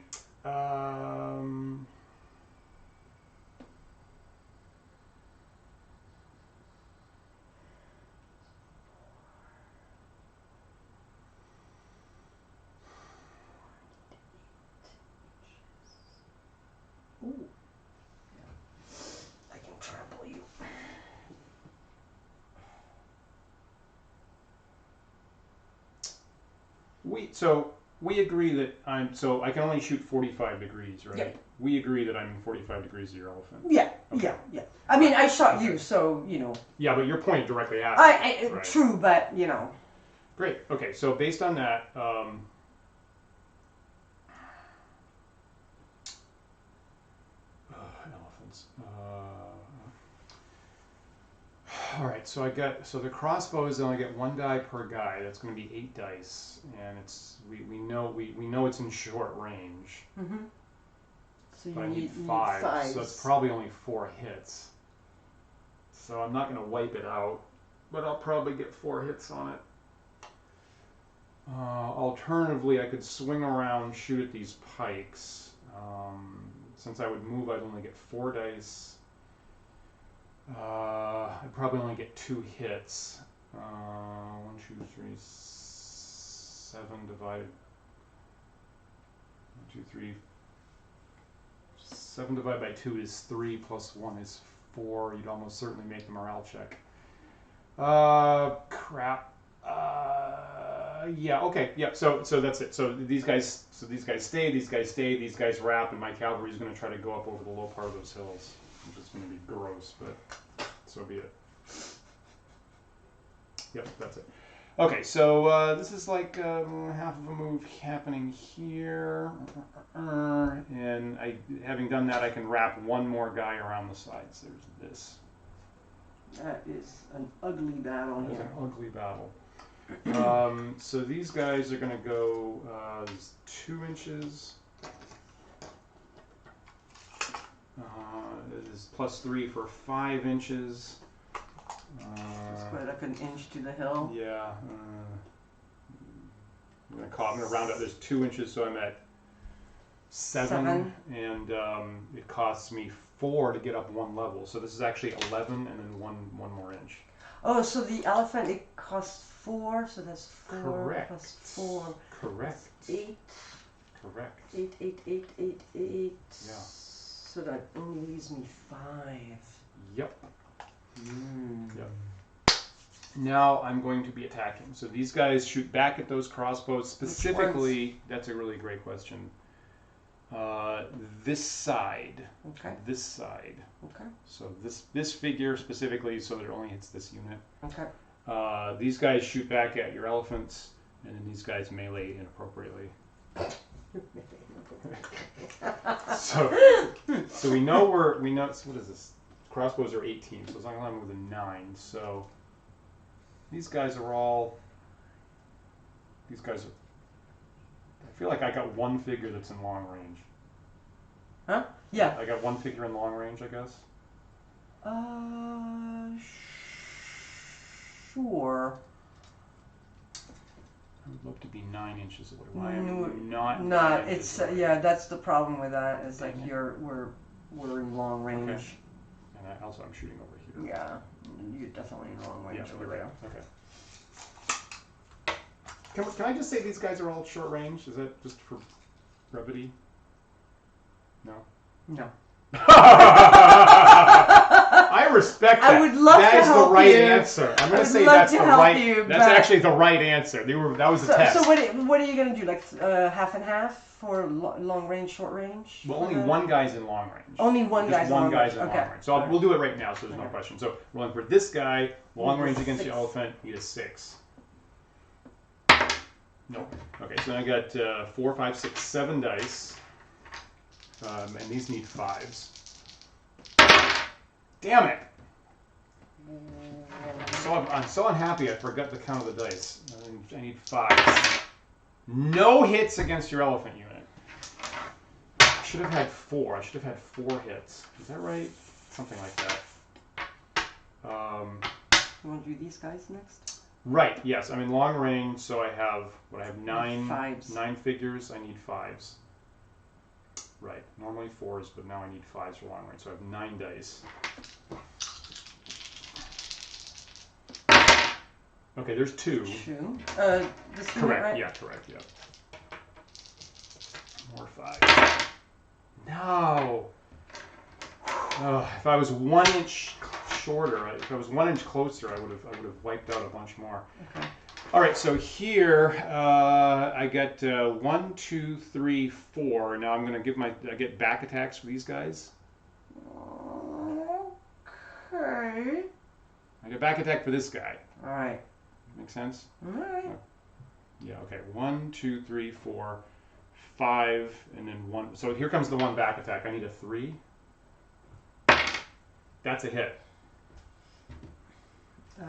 I can trample you. We agree that I can only shoot 45 degrees, right? Yep. We agree that I'm 45 degrees of your elephant. Yeah, Okay. yeah. I mean, I shot you, so, you know. Yeah, but you're pointed directly at me. Right. True, but, you know. Great. Okay, so based on that, elephants. All right, so the crossbows only get 1 die per guy. That's going to be 8 dice, and we know it's in short range. Mm-hmm. So you But I need need 5, 5. so that's probably only 4 hits. So I'm not going to wipe it out, but I'll probably get 4 hits on it. Alternatively, I could swing around, shoot at these pikes. Since I would move, I'd only get 4 dice. I'd probably only get 2 hits. 1, 2, 3, 7 divided. 1, 2, 3. 7 divided by 2 is 3, plus 1 is 4. You'd almost certainly make the morale check. Crap. Yeah. Okay. Yeah. So that's it. So these guys stay. These guys stay. These guys wrap, and my cavalry is going to try to go up over the low part of those hills, which is going to be gross, but so be it. Yep. That's it. Okay. So this is like half of a move happening here, and having done that, I can wrap 1 more guy around the sides. There's this. That is an ugly battle here. That's an ugly battle. So these guys are going to go 2 inches. This is plus 3 for 5 inches. It's quite like an inch to the hill. Yeah. I'm going to round up. There's 2 inches, so I'm at 7. And it costs me 4 to get up 1 level. So this is actually 11, and then one more inch. Oh, so the elephant, it costs 4, so that's 4 Correct. plus 4. Correct. 8. Correct. 8. Yeah. So that only leaves me 5. Yep. Mm. Yep. Now I'm going to be attacking. So these guys shoot back at those crossbows. Specifically, that's a really great question. This side. Okay. This side. Okay. So this figure specifically, so that it only hits this unit. Okay. These guys shoot back at your elephants, and then these guys melee inappropriately. so we know so what is this? Crossbows are 18, so as long as I'm with a 9. So these guys are. I feel like I got 1 figure that's in long range. Huh? Yeah. I got 1 figure in long range, I guess. Sure. I would love to be 9 inches away. I am not. It's yeah. That's the problem with that. Is like we're in long range. Okay. And I'm shooting over here. Yeah, you're definitely in long range over there. Okay. Can I just say these guys are all short range? Is that just for brevity? No. No. I I respect that. I would love that to is help the right you. answer. I'm I going would to say love that's to the help right. you, That's but- actually the right answer. That was a test. So what are you gonna do? Like half and half for long range, short range? Well, only one guy's in long range. Only one Just guy's one long guy's range. in Okay. long range. So we'll do it right now, so there's no question. So rolling for this guy, long range against the 6. elephant, need a 6. Nope. Okay, so then I got 4, 5, 6, 7 dice, and these need 5s. Damn it! I'm so unhappy I forgot the count of the dice. I need 5s. No hits against your elephant unit. I should have had 4. I should have had 4 hits. Is that right? Something like that. You want to do these guys next? Right. Yes. I'm in long range, so I have 9 5s. 9 figures. I need 5s. Right. Normally 4s, but now I need 5s for long range. So I have 9 dice. Okay, there's 2. 2. This Correct. right? Yeah, correct. Yeah. More 5. No. Oh, if I was 1 inch shorter, if I was 1 inch closer, I would have wiped out a bunch more. Okay. All right, so here I get 1, 2, 3, 4. Now I'm gonna I get back attacks for these guys. Okay. I get back attack for this guy. All right. Make sense? All right. Yeah. Okay. 1, 2, 3, 4, 5, and then 1. So here comes the 1 back attack. I need a 3. That's a hit.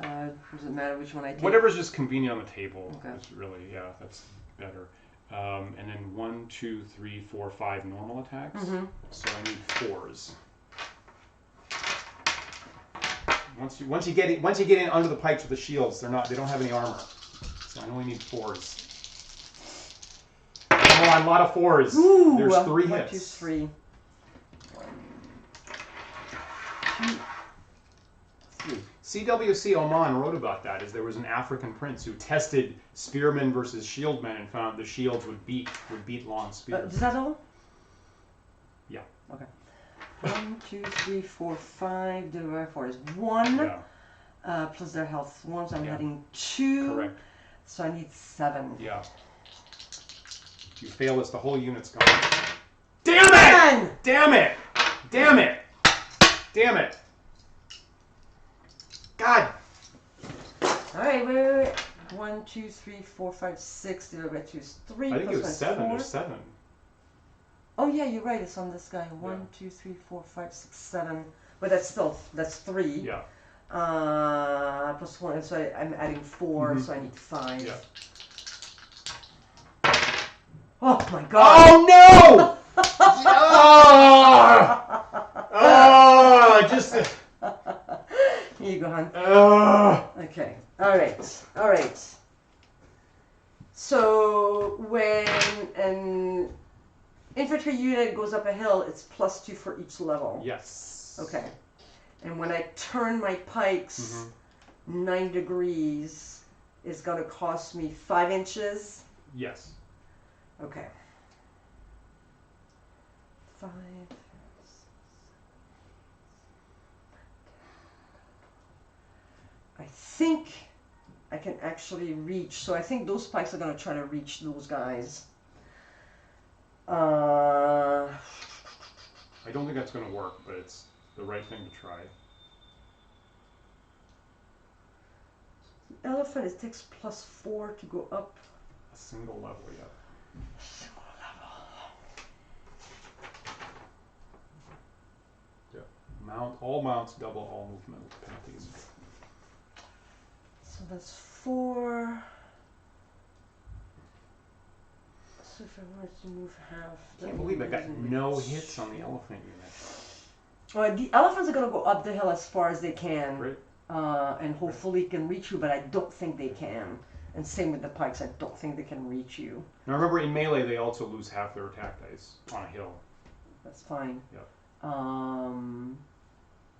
Does it matter which one I take? Whatever's just convenient on the table. Okay. Is really, yeah, that's better. And then 1, 2, 3, 4, 5 normal attacks. Mm-hmm. So I need 4s. Once you get in under the pikes with the shields, they don't have any armor. So I only need 4s. Come on, a lot of 4s. Ooh, There's 3 1, hits. 2, 3. 1, 2, 3. CWC Oman wrote about that. There was an African prince who tested spearmen versus shieldmen and found the shields would beat long spears. Is that all? Yeah. Okay. 1, 2, 3, 4, 5 divided by 4 is 1. Yeah. Plus their health 1, so I'm Yeah. adding 2. Correct. So I need 7. Yeah. If you fail this, the whole unit's gone. Damn it! Damn it! Damn it! Damn it! God! Alright, wait. 1, 2, 3, 4, 5, 6 divided by 2 is 3. I think it was 7. 4. There's 7. Oh yeah, you're right. It's on this guy. 1, 2, 3, 4, 5, 6, 7. But that's 3. Yeah. Plus 1. So I'm adding 4. So I need 5. Yeah. Oh my God! Oh no! Oh! Just. Here you go, hon. Oh. Okay. All right. So when an infantry unit goes up a hill, it's +2 for each level. Yes. Okay. And when I turn my pikes 9 degrees, it's going to cost me 5 inches. Yes. Okay. 5. I think I can actually reach. So I think those pikes are going to try to reach those guys. I don't think that's going to work, but it's the right thing to try. The elephant, it takes +4 to go up. A single level, yeah. Single level. Yeah. All mounts double all movement penalties. So that's 4. So if I wanted to move half. I can't believe I got no hits on the elephant unit. Well, the elephants are going to go up the hill as far as they can. Great. And hopefully can reach you, but I don't think they can. And same with the pikes, I don't think they can reach you. Now remember, in melee, they also lose half their attack dice on a hill. That's fine. Yep.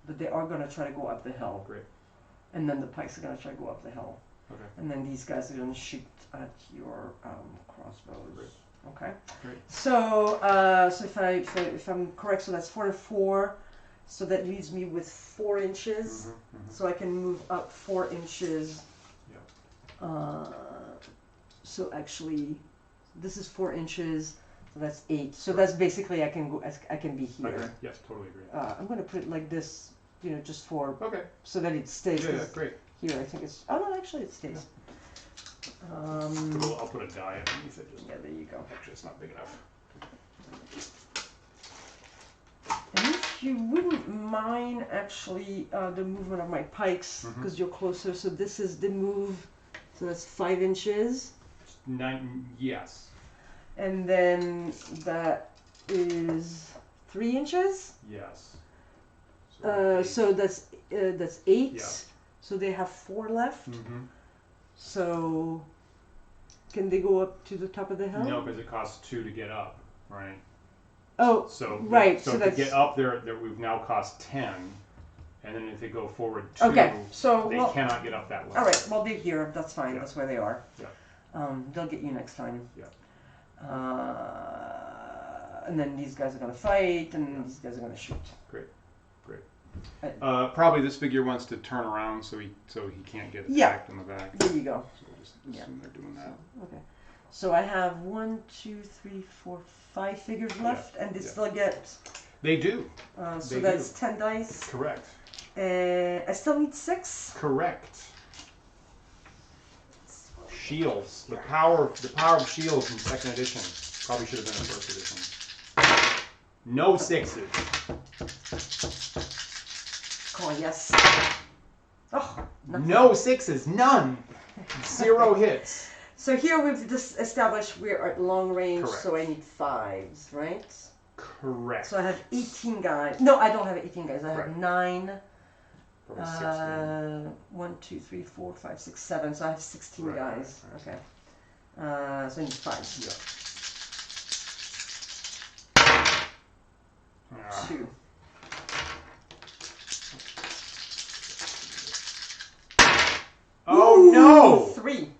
But they are going to try to go up the hill. Great. And then the pikes are going to try to go up the hill. Okay. And then these guys are going to shoot at your crossbows. Great. Okay. Great. So, if I'm correct, so that's 4 to 4. So that leaves me with 4 inches. So I can move up 4 inches. Yep. So actually, this is 4 inches. So that's 8. So that's basically I can go. I can be here. Okay. Yes, totally agree. I'm going to put it like this, you know, just for Okay. so that it stays. Yeah, great. Here, I think it's. Oh no, actually, it stays. Yeah. I'll put a die underneath it. Yeah, there you go. Actually, it's not big enough. And if you wouldn't mind, actually, the movement of my pikes, because you're closer. So this is the move. So that's 5 inches. 9. Yes. And then that is 3 inches. Yes. So that's 8. Yeah. So they have 4 left. So can they go up to the top of the hill? No, because it costs 2 to get up, right? Oh, so right. So, to get up there, we've now cost 10, and then if they go forward 2, okay. So they cannot get up that way. All right. Well, they're here. That's fine. Yeah. That's where they are. Yeah. They'll get you next time. Yeah. And then these guys are gonna fight, and these guys are gonna shoot. Great. Probably this figure wants to turn around so he can't get attacked in the back. There you go. So we'll just assume they're doing that. Okay. So I have 1, 2, 3, 4, 5 figures left, and they still get. They do. So that's 10 dice. Correct. I still need 6. Correct. Shields. The power of shields in 2nd edition. Probably should have been in 1st edition. No 6s. Oh yes. Oh. Nothing. No 6s. None. 0 hits. So here we've just established we're at long range, Correct. so I need 5s, right? Correct. So I have 18 guys. No, I don't have 18 guys. I have Correct. 9. Probably 1, 2, 3, 4, 5, 6, 7. So I have 16 guys. Right. Okay. So I need 5. Yeah. 2. Oh no! 3.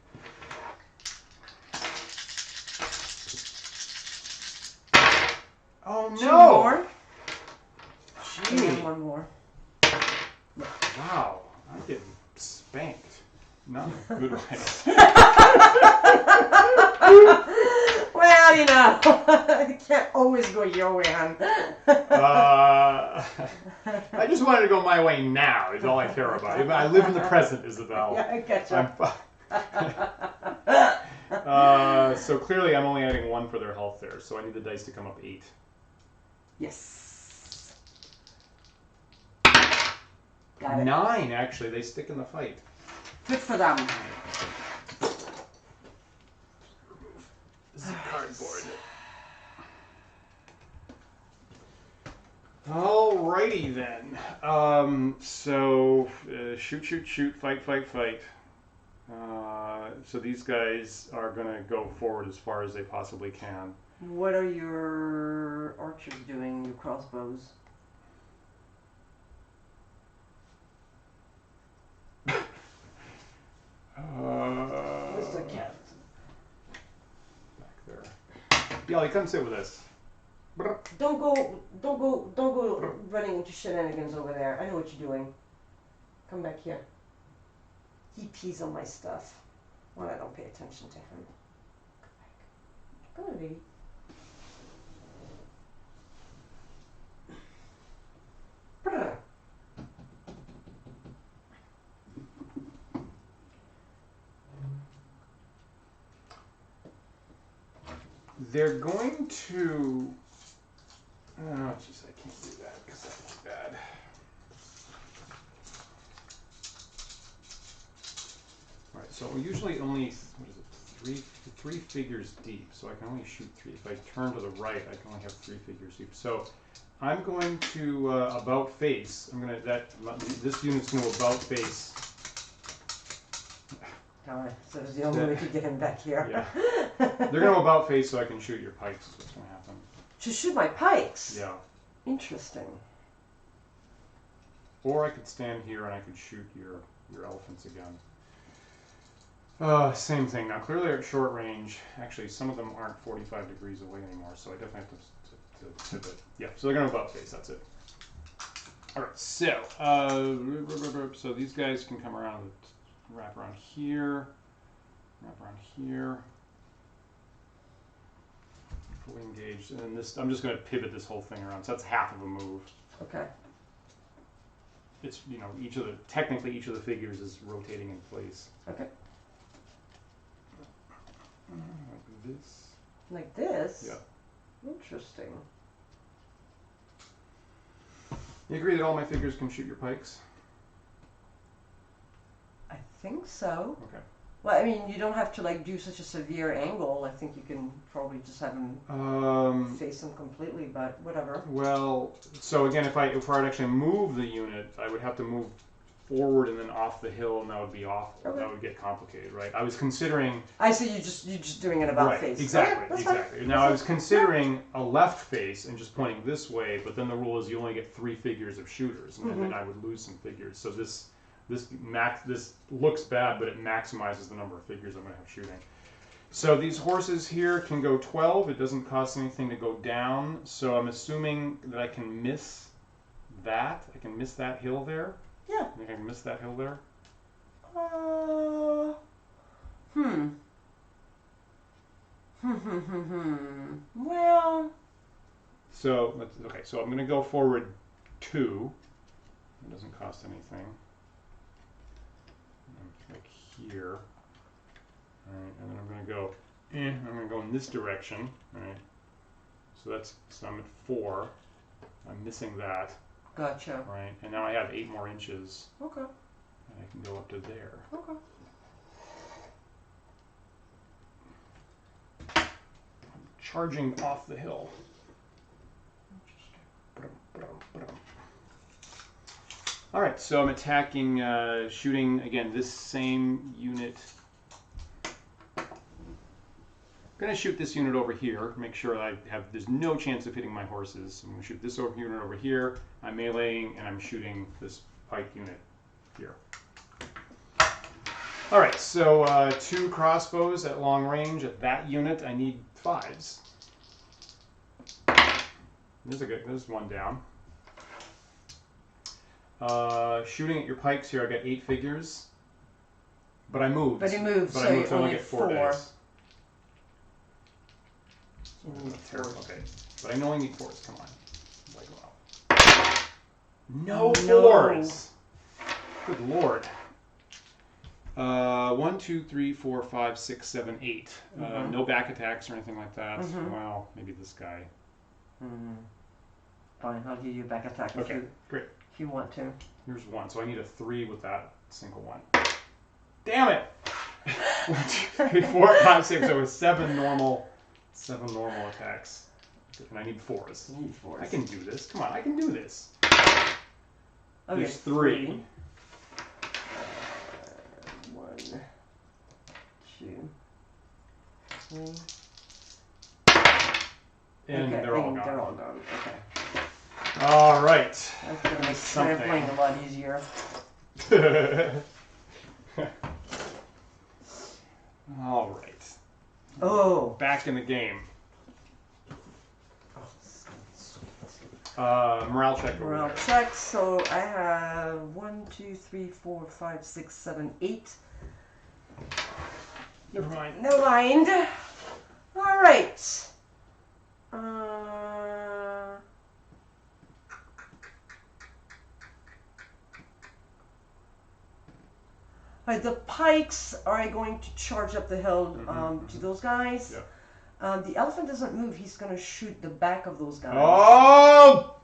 Oh no! 2 more. And Gee. then 1 more. Wow, I'm getting spanked. Not good right. Well, you know, you can't always go your way, hon. I just wanted to go my way now, is all I care about. I live in the present, Isabelle. Yeah, I getcha. So clearly I'm only adding 1 for their health there, so I need the dice to come up 8. Yes. Got it. 9, actually. They stick in the fight. Good for them. This is cardboard. Alrighty then. Shoot, fight. So these guys are going to go forward as far as they possibly can. What are your archers doing, your crossbows? Where's the cat? Back there. Gulley, come sit with us. Don't go running into shenanigans over there. I know what you're doing. Come back here. He pees on my stuff. Well, I don't pay attention to him. Come on, baby. They're going to... Oh, jeez, I can't do that because that was bad. All right, so we usually only, what is it, three figures deep, so I can only shoot 3. If I turn to the right, I can only have 3 figures deep. So I'm going to about face. This unit's going to about face. So it's the only way to get him back here. Yeah. They're going to about face so I can shoot your pikes is what's going to happen. To shoot my pikes? Yeah. Interesting. Or I could stand here and I could shoot your elephants again. Same thing. Now clearly they're at short range. Actually, some of them aren't 45 degrees away anymore, so I definitely have to pivot. Yeah, so they're going to about face, that's it. All right, so these guys can come around, wrap around here, fully engaged, and then this. I'm just going to pivot this whole thing around. So that's half of a move. Okay. It's technically each of the figures is rotating in place. Okay. Like this. Like this? Yeah. Interesting. You agree that all my figures can shoot your pikes? I think so. Okay. Well, I mean, you don't have to like do such a severe angle. I think you can probably just have them face them completely, but whatever. Well, so again, if I were to actually move the unit, I would have to move forward and then off the hill, and that would be awful. Okay. That would get complicated, right? I was considering. I see you're just doing it about right, face. Exactly, Okay, exactly. fine. Now I was considering a left face and just pointing this way, but then the rule is you only get 3 figures of shooters, and then I would lose some figures. So this looks bad, but it maximizes the number of figures I'm going to have shooting. So these horses here can go 12. It doesn't cost anything to go down. So I'm assuming that I can miss that. I can miss that hill there. Yeah. I think I can miss that hill there. Well. So okay. So I'm going to go forward 2. It doesn't cost anything. Like here. All right, and then I'm going to go. I'm going to go in this direction. All right. So I'm at 4. I'm missing that. Gotcha. Right, and now I have 8 more inches. Okay. And I can go up to there. Okay. I'm charging off the hill. All right, so I'm attacking, shooting again this same unit. I'm going to shoot this unit over here, make sure there's no chance of hitting my horses. I'm going to shoot this unit over here. I'm meleeing, and I'm shooting this pike unit here. All right, so 2 crossbows at long range. At that unit, I need 5s. There's 1 down. Shooting at your pikes here, I got 8 figures. But I moved. But he moved, but so I moved, you only only get 4 4. dice. Okay, but I only need 4s. Come on. No 4s. Good lord. 1, 2, 3, 4, 5, 6, 7, 8. No back attacks or anything like that. Well, maybe this guy. Fine, I'll give you a back attack Okay, great. if you want to. Here's 1, so I need a 3 with that single one. Damn it! 1, 2, 3, 4, 5, 6. So it was 7 normal attacks. And I need 4s. You need 4s. I can do this. Come on, I can do this. Okay, There's 3. 1, 2, 3. And okay, they're all gone. They're all gone. Okay. All right. That's going to make trampling a lot easier. All right. Oh. Back in the game. Morale check over Morale there. check. So I have 1, 2, 3, 4, 5, 6, 7, 8. Never mind. No mind. All right. Right, the pikes are going to charge up the hill to those guys. Yeah. The elephant doesn't move. He's going to shoot the back of those guys. Oh!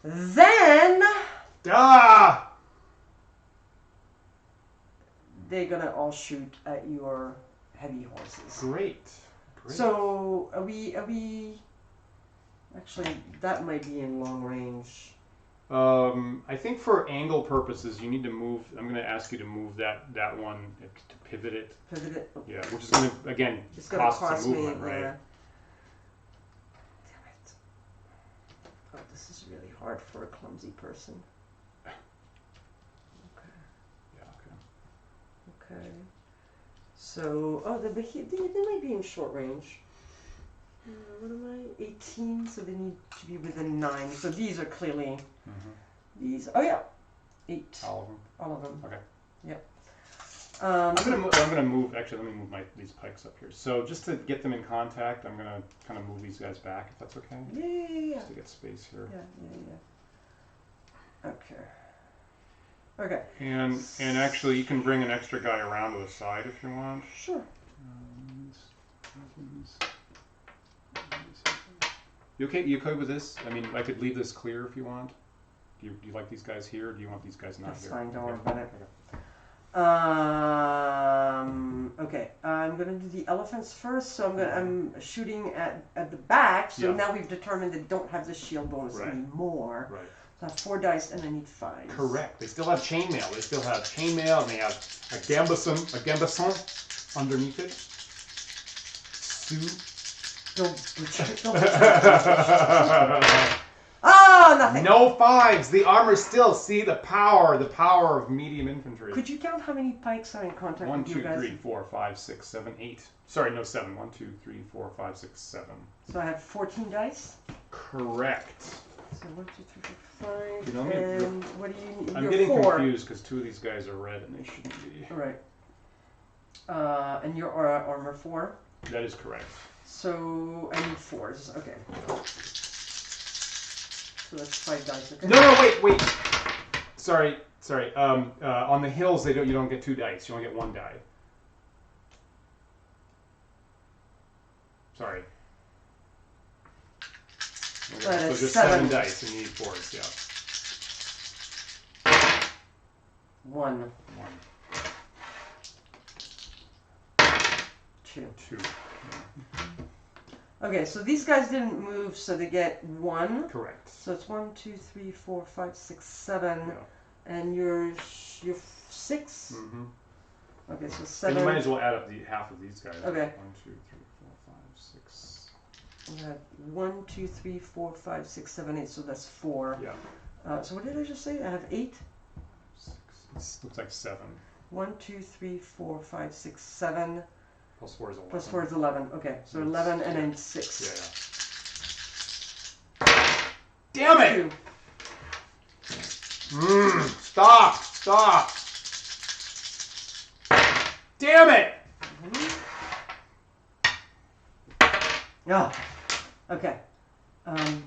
Then they're going to all shoot at your heavy horses. Great. So are we actually, that might be in long range. I think for angle purposes, you need to move. I'm going to ask you to move that one to pivot it. Pivot it. Yeah, which is going to again cost some movement, right? Damn it! Oh, this is really hard for a clumsy person. Okay. Yeah. Okay. So, they might be in short range. What am I? 18, so they need to be within 9. So these are clearly these. Oh yeah, 8. All of them. All of them. Okay. Yep. I'm gonna move. Actually, let me move these pikes up here. So just to get them in contact, I'm gonna kind of move these guys back, if that's okay. Yeah. Just to get space here. Yeah. Okay. And actually, you can bring an extra guy around to the side if you want. Sure. You okay with this? I mean, I could leave this clear if you want. Do you like these guys here, or do you want these guys not That's here? That's fine, don't worry okay. about it. Okay, I'm gonna do the elephants first, so I'm shooting at the back, so now we've determined they don't have the shield bonus anymore. Right. So I have 4 dice and I need 5. Correct. They still have chainmail. They still have chainmail, and they have a gambeson underneath it. Oh, nothing. No 5s. The armor still. See the power of medium infantry. Could you count how many pikes are in contact 1, with 2, you guys? 3, 4, 5, 6, 7, 8. Sorry, no 7. 1, 2, 3, 4, 5, 6, 7. So I have 14 dice. Correct. So 1, 2, 3, 4, 5. You know, and what do you need? I'm getting 4. confused because 2 of these guys are red and they shouldn't be. All right. And your armor 4. That is correct. So I need 4s. Okay. So that's 5 dice. Okay. No, wait. Sorry. On the hills, you don't get 2 dice. You only get 1 die. Sorry. Okay, so just 7 dice, and you need 4s. Yeah. 1. 2. 2. Okay, so these guys didn't move, so they get 1. Correct. So it's 1, 2, 3, 4, 5, 6, 7, yeah. and you're 6. Mm-hmm. Okay, so 7. And you might as well add up half of these guys. Okay. 1, 2, 3, 4, 5, 6. We have 1, 2, 3, 4, 5, 6, 7, 8. So that's 4. Yeah. So what did I just say? I have 8. 6. This looks like 7. 1, 2, 3, 4, 5, 6, 7. Plus 4 is 11. Plus 4 is 11. Okay, so 11 and then 6. Yeah. Damn it! 2. Stop! Damn it! Oh, okay.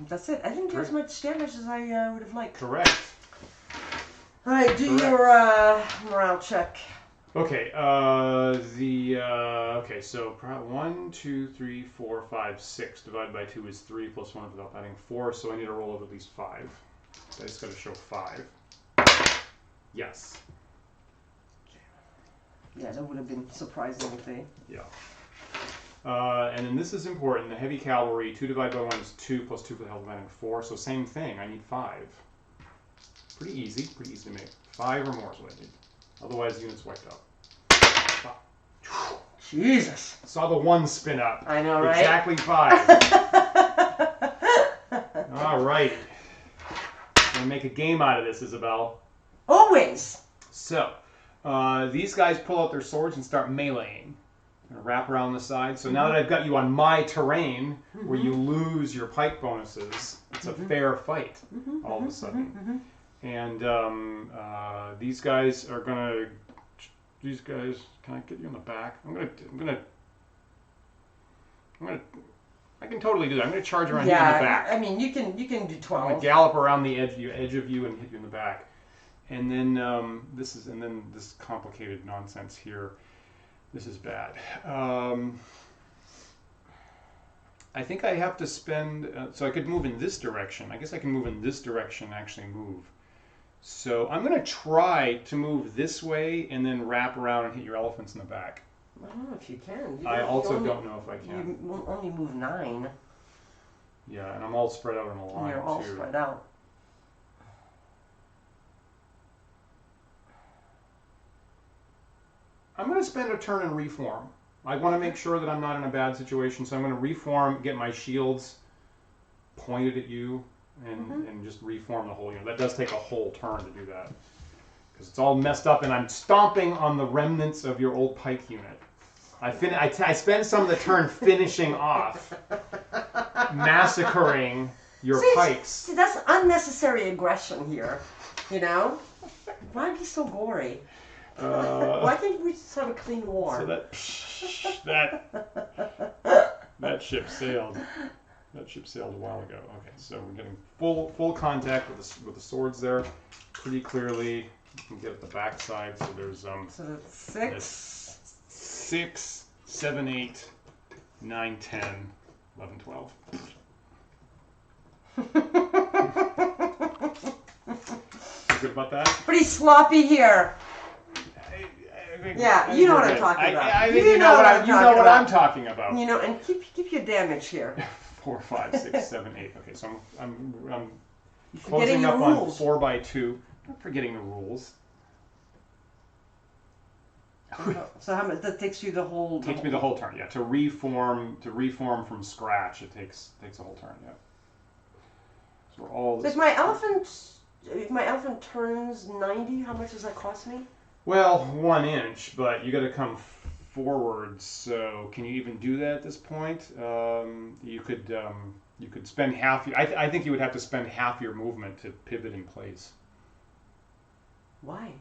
That's it. I didn't do as much damage as I would have liked. Correct. All right, do your morale check. Okay, okay, so 1, 2, 3, 4, 5, 6 divided by 2 is 3 plus 1 without adding 4, so I need a roll of at least 5. I just got to show 5. Yes. Yeah, that would have been surprising if they... Yeah. And then this is important. The heavy cavalry, 2 divided by 1 is 2 plus 2 for the health of adding 4, so same thing. I need 5. Pretty easy to make. 5 or more is what I need. Otherwise, the unit's wiped out. Jesus. Saw the 1 spin up. I know, right? Exactly 5. All right. I'm going to make a game out of this, Isabelle. Always. So, these guys pull out their swords and start meleeing. Wrap around the side. So now that I've got you on my terrain, where you lose your pike bonuses, it's a fair fight all of a sudden. And these guys are gonna. These guys, can I get you in the back? I can totally do that. I'm gonna charge around you in the back. I mean, you can do 12. I'm gonna gallop around the edge of you and hit you in the back. And then this complicated nonsense here. This is bad. I think I have to spend. So I could move in this direction. I guess I can move in this direction and actually move. So I'm going to try to move this way and then wrap around and hit your elephants in the back. I don't know if you can. I also don't know if I can. You only move 9. Yeah, and I'm all spread out on a line, You're all too. spread out. I'm going to spend a turn and reform. I want to make sure that I'm not in a bad situation, so I'm going to reform, get my shields pointed at you, and just reform the whole unit. That does take a whole turn to do that, because it's all messed up, and I'm stomping on the remnants of your old pike unit. I spend some of the turn finishing off massacring your pikes. See, that's unnecessary aggression here. You know? Why be so gory? Why can't we just have a clean war? So that ship sailed. That ship sailed a while ago. Okay, so we're getting full contact with the swords there, pretty clearly. You can get at the back side. So there's So that's 6, 7, 8, 9, 10, 11, 12. Good about that? pretty sloppy here. Yeah, you know what I'm talking about. I think you know what I'm talking about. You know, and keep your damage here. 4, 5, 6, 7, 8. Okay, so I'm Forgetting closing your up rules. on 4 by 2. I'm forgetting the rules. So how much that takes you the whole? Takes me the whole turn. Yeah, to reform from scratch, it takes a whole turn. Yeah. So we're all. So if my elephant turns 90, how much does that cost me? Well, 1 inch, but you got to come forward. So can you even do that at this point? You could spend half. I think you would have to spend half your movement to pivot in place. Why?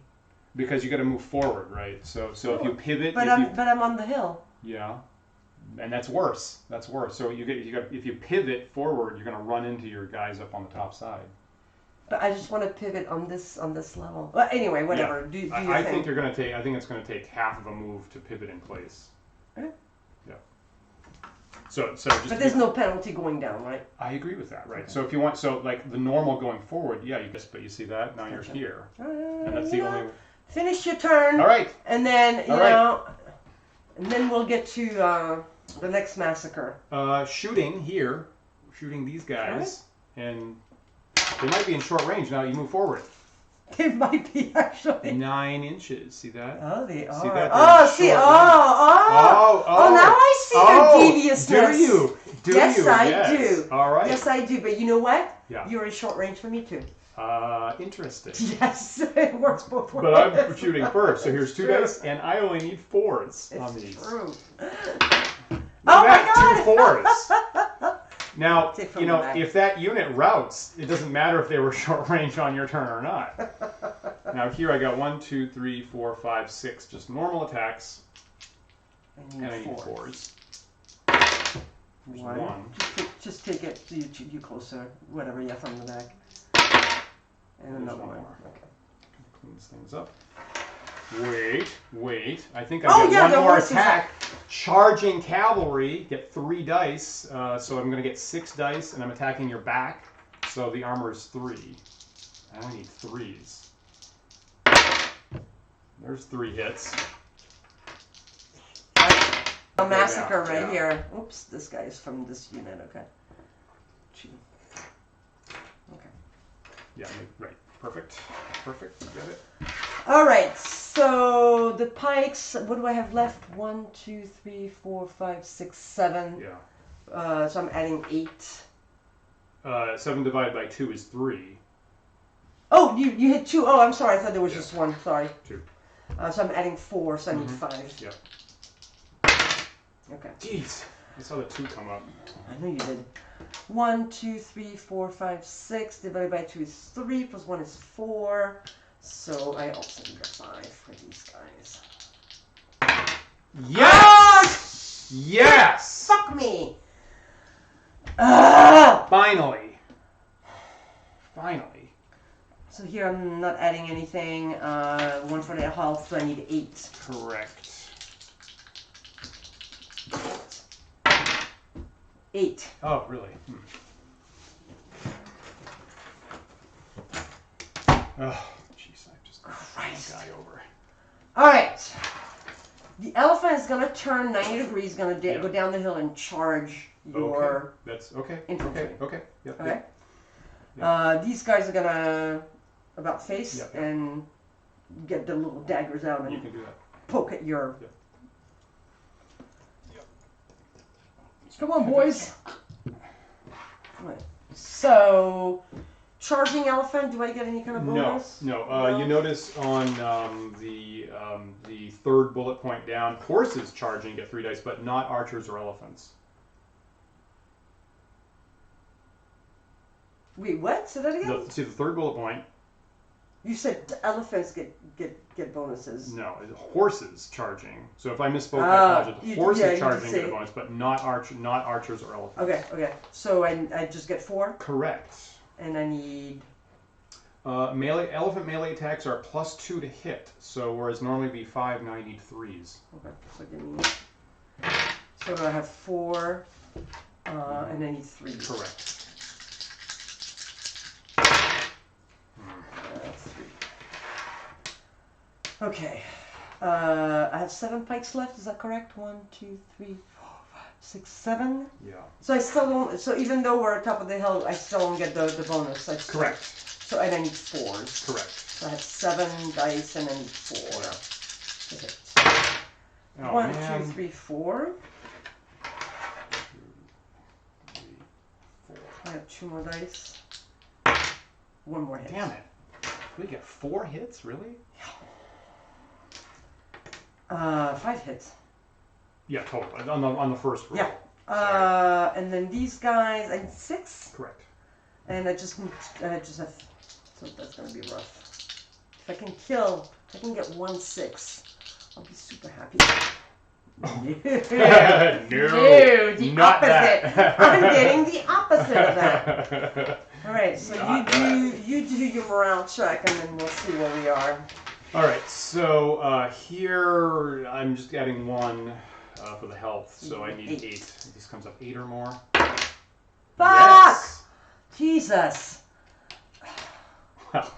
Because you got to move forward, right? So if you pivot, but I'm on the hill. Yeah, and that's worse. That's worse. So if you pivot forward, you're going to run into your guys up on the top side. But I just want to pivot on this level. Well, anyway, whatever. Yeah. Do your I thing. think you're going to take. I think it's going to take half of a move to pivot in place. Okay. Yeah. So just. But there's no penalty going down, right? I agree with that, right? Okay. So if you want, like the normal going forward, yeah, but you see that now you're here, and that's the only. Finish your turn. All right. And then you All right. know, and then we'll get to the next massacre. Shooting these guys, and they might be in short range now. You move forward. It might be actually 9 inches. See that? Oh, they are. See that? Now I see your deviousness. Do you? Yes, I do. All right. Yes, I do. But you know what? Yeah. You're in short range for me too. Interesting. Yes, it works both ways. But I'm shooting first, so here's 2 true. dice, and I only need 4s on these. It's true. Look Oh at my that, 2 4s. Now, Take from you the know, back. if that unit routes, it doesn't matter if they were short range on your turn or not. Now here I got 1, 2, 3, 4, 5, 6, just normal attacks, and I need 4s. There's 1. Just take it. You closer. Whatever. Yeah, from the back. And There's another one one. more. Okay. Cleans things up. Wait. I think I Oh, get yeah, one the more horses attack. Charging cavalry, get 3 dice. So I'm going to get 6 dice, and I'm attacking your back. So the armor is 3. I only need 3s. There's 3 hits. A massacre yeah. right here. Oops, this guy is from this unit. Okay. Okay. Yeah, right. Perfect. Got it. All right. So the pikes. What do I have left? 1, 2, 3, 4, 5, 6, 7. Yeah. So I'm adding 8. 7 divided by 2 is 3. Oh, you hit 2. Oh, I'm sorry. I thought there was just 1. Sorry. 2. So I'm adding 4. So I need 5. Yep. Okay. Jeez. I saw the 2 come up. I know you did. 1, 2, 3, 4, 5, 6 divided by 2 is 3 plus 1 is 4. So I also need a 5 for these guys. Yes! Yes! Fuck me! Ugh! Finally. So here I'm not adding anything. 1 for the health, so I need 8. Correct. 8. Oh, really? Oh, jeez, I just Christ. knocked the guy over. Alright. The elephant is going to turn 90 degrees, going to Yeah. go down the hill and charge your... That's okay. infantry. Okay. Yep. Okay? Yeah. These guys are going to about face Yep. and get the little daggers out You and can do that. poke at your... Yep. Come on, boys. Right. So, charging elephant. Do I get any kind of bonus? No. You notice on the 3rd bullet point down, horses charging get 3 dice, but not archers or elephants. Wait, what? Say that again? See the third bullet point. You said elephants get bonuses. No, horses charging. So if I misspoke, I apologize. Horses charging get a bonus, but not archers or elephants. Okay. So I just get 4? Correct. And I need... elephant melee attacks are +2 to hit. So whereas normally it'd be 5, now I need 3s. Okay, so give me... So I have 4, and I need 3. Correct. 3. Okay. I have 7 pikes left, is that correct? 1, 2, 3, 4, 5, 6, 7? Yeah. So I still don't... So even though we're at top of the hill, I still don't get the bonus. Correct. So I need 4s. Correct. So I have 7 dice and I need 4. Okay. Oh, 1, man. 2, 3, 4. 2, 3, 4. I have 2 more dice. 1 more hit. Damn it. We get 4 hits, really? 5 hits. Yeah, total. On the first roll. Yeah. And then these guys, I need 6. Correct. And I just have. So that's gonna be rough. If I can kill, if I can get 1 6, I'll be super happy. No, the not opposite. that. I'm getting the opposite of that. All right, so you do your morale check, and then we'll see where we are. All right, so here I'm just adding 1 for the health, so I need 8. This comes up 8 or more. Fuck! Yes! Jesus. Well,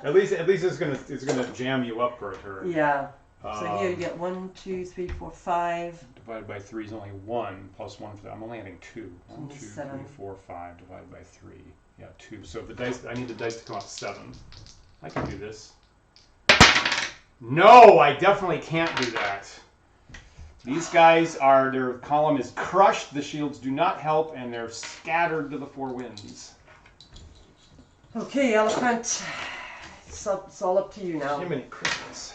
at least it's gonna jam you up for a turn. Yeah. So here you get 1, 2, 3, 4, 5. Divided by 3 is only 1 plus 1 for that. I'm only adding 2. 1, 2, 3, 7. 4, 5 divided by 3. Yeah, 2. So the dice, I need the dice to come up 7. I can do this. No, I definitely can't do that. These guys their column is crushed, the shields do not help, and they're scattered to the 4 winds. Okay, elephant. It's all up to you now. Jiminy Christmas.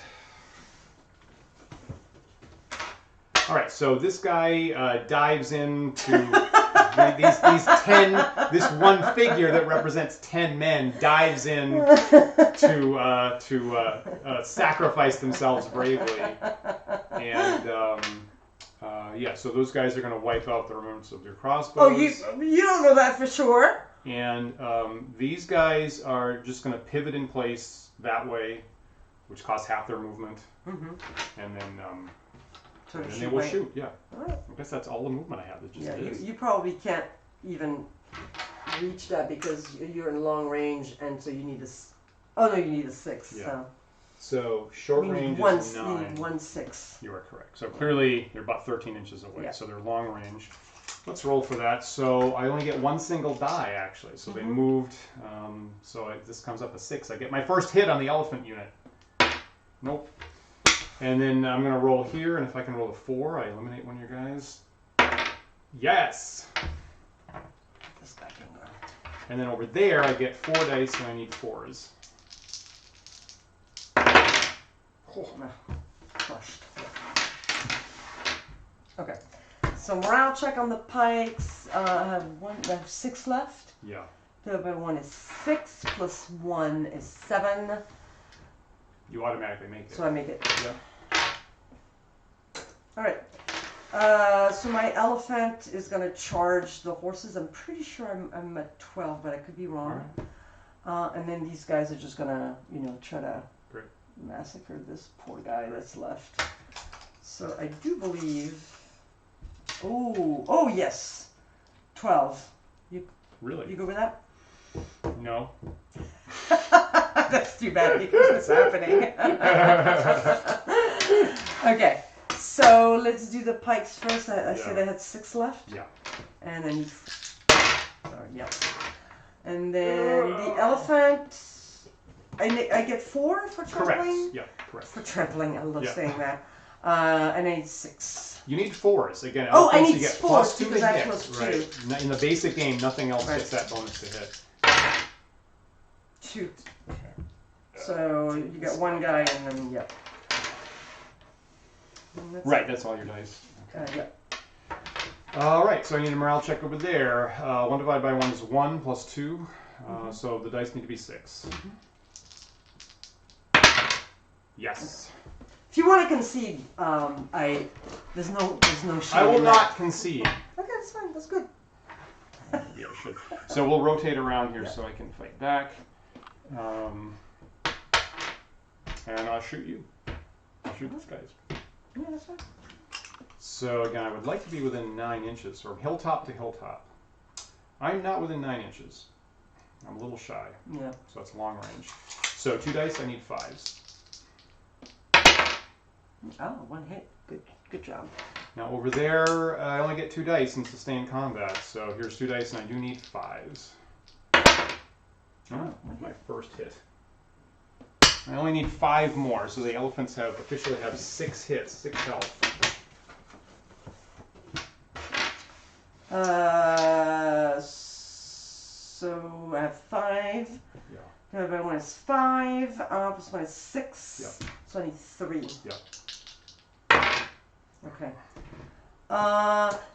All right, so this guy dives into this one figure that represents 10 men dives in to sacrifice themselves bravely, and yeah, so those guys are going to wipe out the remnants of their crossbows. Oh, you don't know that for sure. And these guys are just going to pivot in place that way, which costs half their movement, and then. And then they will shoot, yeah. Right. I guess that's all the movement I have. It just is. You probably can't even reach that because you're in long range, and so you need a... Oh, no, you need a 6. Yeah. So short range is 9. You need 1 6. You are correct. So clearly, they're about 13 inches away. Yeah. So they're long range. Let's roll for that. So I only get 1 single die, actually. So they moved. So this comes up a 6. I get my first hit on the elephant unit. Nope. And then I'm going to roll here, and if I can roll a 4, I eliminate one of your guys. Yes! This guy can go. And then over there, I get 4 dice, and I need 4s. Oh, no. Crushed. Okay. So morale check on the pikes. I have 6 left. Yeah. Divided by 1 is 6, plus 1 is 7. You automatically make it. So I make it. Yeah. All right. So my elephant is going to charge the horses. I'm pretty sure I'm at 12, but I could be wrong. Right. And then these guys are just going to, try to Great. massacre this poor guy that's left. So I do believe... Oh, yes. 12. Really? You go with that? No. That's too bad because it's happening. Okay, so let's do the pikes first. I said I had 6 left. Yeah. And then sorry, yeah. And then the elephant, I get 4 for trampling? Correct. Yeah, correct. For trampling, I love saying that. And I need 6. You need 4s. Again, I need you get 4s +2 because to I hit. plus 2. Right. In the basic game, nothing else gets that bonus to hit. Shoot. So you got 1 guy and then, yep. Right, that's all your dice. Yeah. All right, so I need a morale check over there. 1 divided by 1 is 1 plus 2. So the dice need to be 6. Yes. If you want to concede, there's no shame. I will in not that. concede. Okay, that's fine. That's good. Yeah, I should. So we'll rotate around here so I can fight back. And I'll shoot you. I'll shoot these guys. Yeah, that's fine. So again, I would like to be within 9 inches, or hilltop to hilltop. I'm not within 9 inches. I'm a little shy. Yeah. So that's long range. So 2 dice, I need 5s. Oh, 1 hit. Good job. Now over there, I only get 2 dice in sustained combat. So here's 2 dice, and I do need 5s. Oh, my first hit. I only need 5 more, so the elephants officially have 6 hits, 6 health. So I have 5. Yeah. Divided by 1 is 5. Plus 1 is 6. Yeah. So I need 3. Yeah. Okay.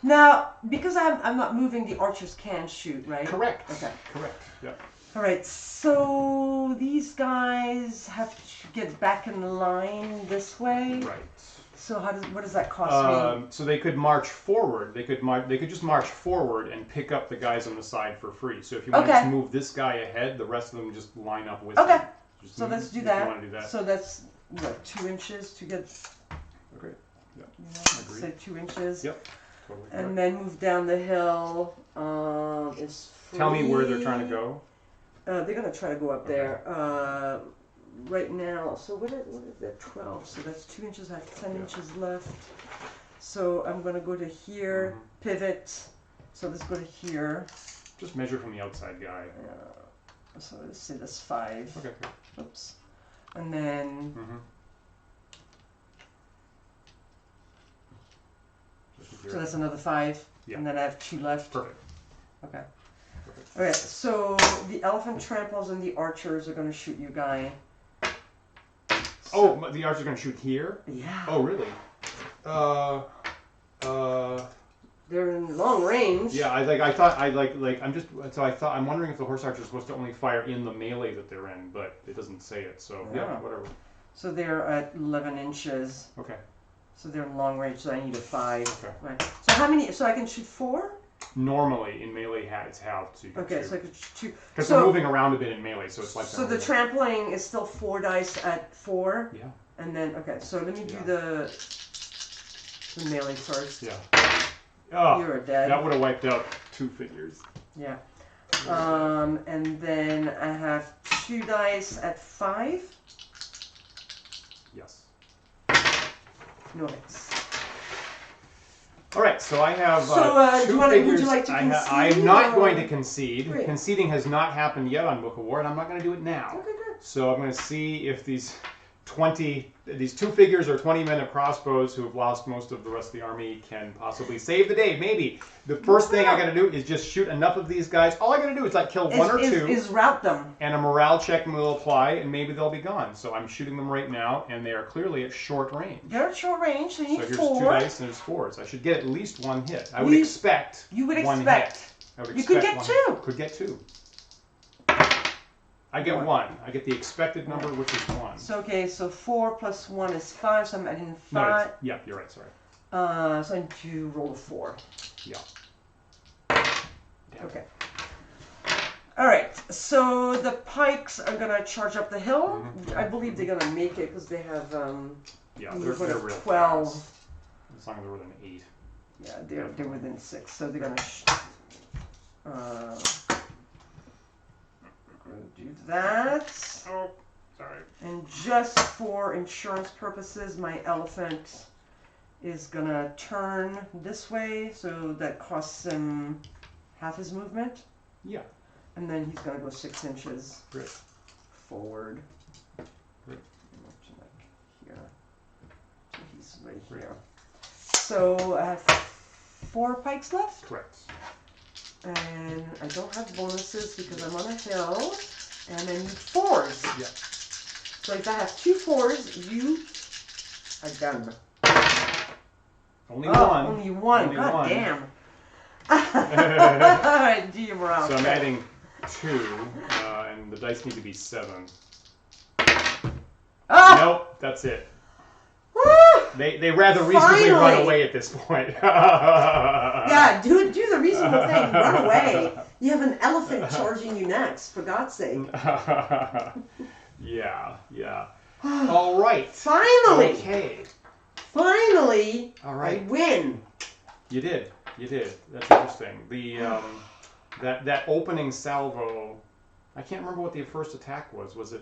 Now, because I'm not moving, the archers can shoot, right? Correct. Okay. Correct. Yeah. All right. So these guys have to get back in line this way. Right. So what does that cost me? So they could march forward. They could just march forward and pick up the guys on the side for free. So if you want to move this guy ahead, the rest of them just line up with him. Just so let's do if that. You want to do that. So that's what, 2 inches to get. Okay. Yeah. Agreed. Say 2 inches. Yep. Totally. And correct. then move down the hill. Is free. Tell me where they're trying to go. They're gonna try to go up there. Right now, so what is that? 12. So that's 2 inches. I have 10 inches left. So I'm gonna go to here, pivot. So let's go to here. Just measure from the outside guy. So let's say that's 5. Okay. Good. Oops. And then. So that's another 5. Yeah. And then I have 2 left. Perfect. Okay. Okay, so the elephant tramples and the archers are going to shoot you, guy. So, oh, the archers are going to shoot here? Yeah. Oh, really? They're in long range. Yeah, I'm wondering if the horse archer is supposed to only fire in the melee that they're in, but it doesn't say it, so yeah, whatever. So they're at 11 inches. Okay. So they're in long range, so I need a 5. Okay. Right. So how many, so I can shoot 4? Normally, in melee, it's half, so you can Okay, shoot. so I could shoot. Because we're moving around a bit in melee, so it's like So the trampling is still 4 dice at 4? Yeah. And then, okay, so let me do the melee first. Yeah. Oh, you're dead. That would have wiped out 2 figures. Yeah. And then I have 2 dice at 5. Yes. No hits. All right, so I have so, 2 would figures. you like to concede? I'm not going to concede. Great. Conceding has not happened yet on Book of War, and I'm not going to do it now. Okay, good. So I'm going to see if these 2 figures or 20 men of crossbows who have lost most of the rest of the army can possibly save the day. Maybe. The first thing I got to do is just shoot enough of these guys. All I got to do is kill 1 or 2. Is route them. And a morale check will apply, and maybe they'll be gone. So I'm shooting them right now, and they are clearly at short range. They're at short range, so you need 4. So here's 2 dice, and there's 4s. I should get at least 1 hit. I would expect You would 1 expect. hit. I would You could expect get 1 2. Could get 2. I get 1. I get the expected number, which is 1. So, okay, so 4 plus 1 is 5, so I'm adding 5. No, yeah, you're right, sorry. So I need to roll a 4. Yeah. Okay. All right, so the Pikes are going to charge up the hill. I believe they're going to make it because they have yeah, they're real 12. Fast. As long as they're within 8. Yeah, they're within 6, so they're going to do that. Oh, sorry. And just for insurance purposes, my elephant is going to turn this way, so that costs him half his movement. Yeah. And then he's going to go 6 inches Great. forward. Great. Here. So he's right here. So I have 4 Pikes left. Correct. And I don't have bonuses because I'm on a hill. And I need 4s. Yeah. So if I have 2 4s, you are done. Only 1. Only 1. Only God 1. damn. All right, do your morale. So I'm check. adding 2, and the dice need to be 7. Ah! Nope, that's it. Woo! They rather reasonably run Finally! away at this point. Yeah, do the reasonable thing. Run away. You have an elephant charging you next, for God's sake. Yeah. All right. Finally! Okay. Finally, All right. I win. You did. That's interesting. The that opening salvo. I can't remember what the first attack was. Was it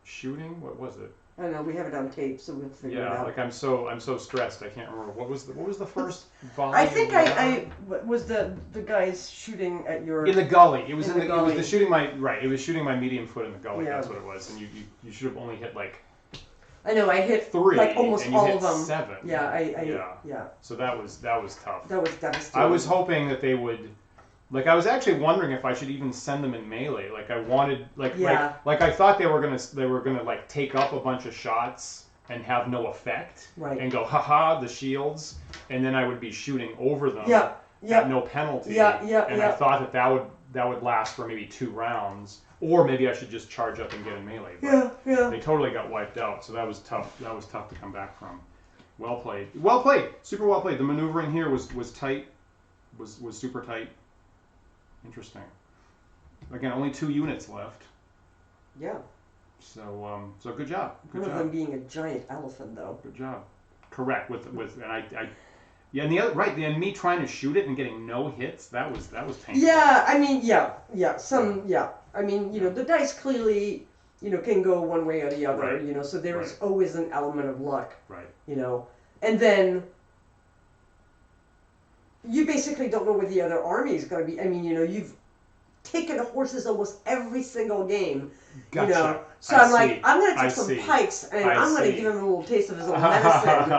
shooting? What was it? I don't know. We have it on tape, so we'll figure it Yeah, out. like I'm so stressed. I can't remember what was the first volley. I think I was the guys shooting at your in the gully. It was in the it was gully. shooting my right. It was shooting my medium foot in the gully. Yeah. That's what it was. And you should have only hit like I know I hit 3, like almost and you all hit of them. 7. Yeah, yeah. So that was tough. That was devastating. I was hoping that they would. Like I was actually wondering if I should even send them in melee. Like I wanted, like I thought they were gonna like take up a bunch of shots and have no effect, Right. and go haha the shields, and then I would be shooting over them Yeah. at no penalty. And I thought that would last for maybe 2 rounds, or maybe I should just charge up and get in melee. But Yeah. they totally got wiped out, so that was tough. That was tough to come back from. Well played, super well played. The maneuvering here was tight, was super tight. Interesting. Again, only 2 units left. Yeah. So good job. Good One job. of them being a giant elephant, though. Good job. Correct. With and I yeah, and the other right, and me trying to shoot it and getting no hits, that was painful. Yeah, I mean, yeah. I mean, the dice clearly, can go one way or the other, Right. so there's always an element of luck, Right. and then you basically don't know where the other army is going to be. I mean, you've taken horses almost every single game, Gotcha. So I I'm like, see. I'm going to I take some see. pikes, and I'm going to see. give him a little taste of his own medicine.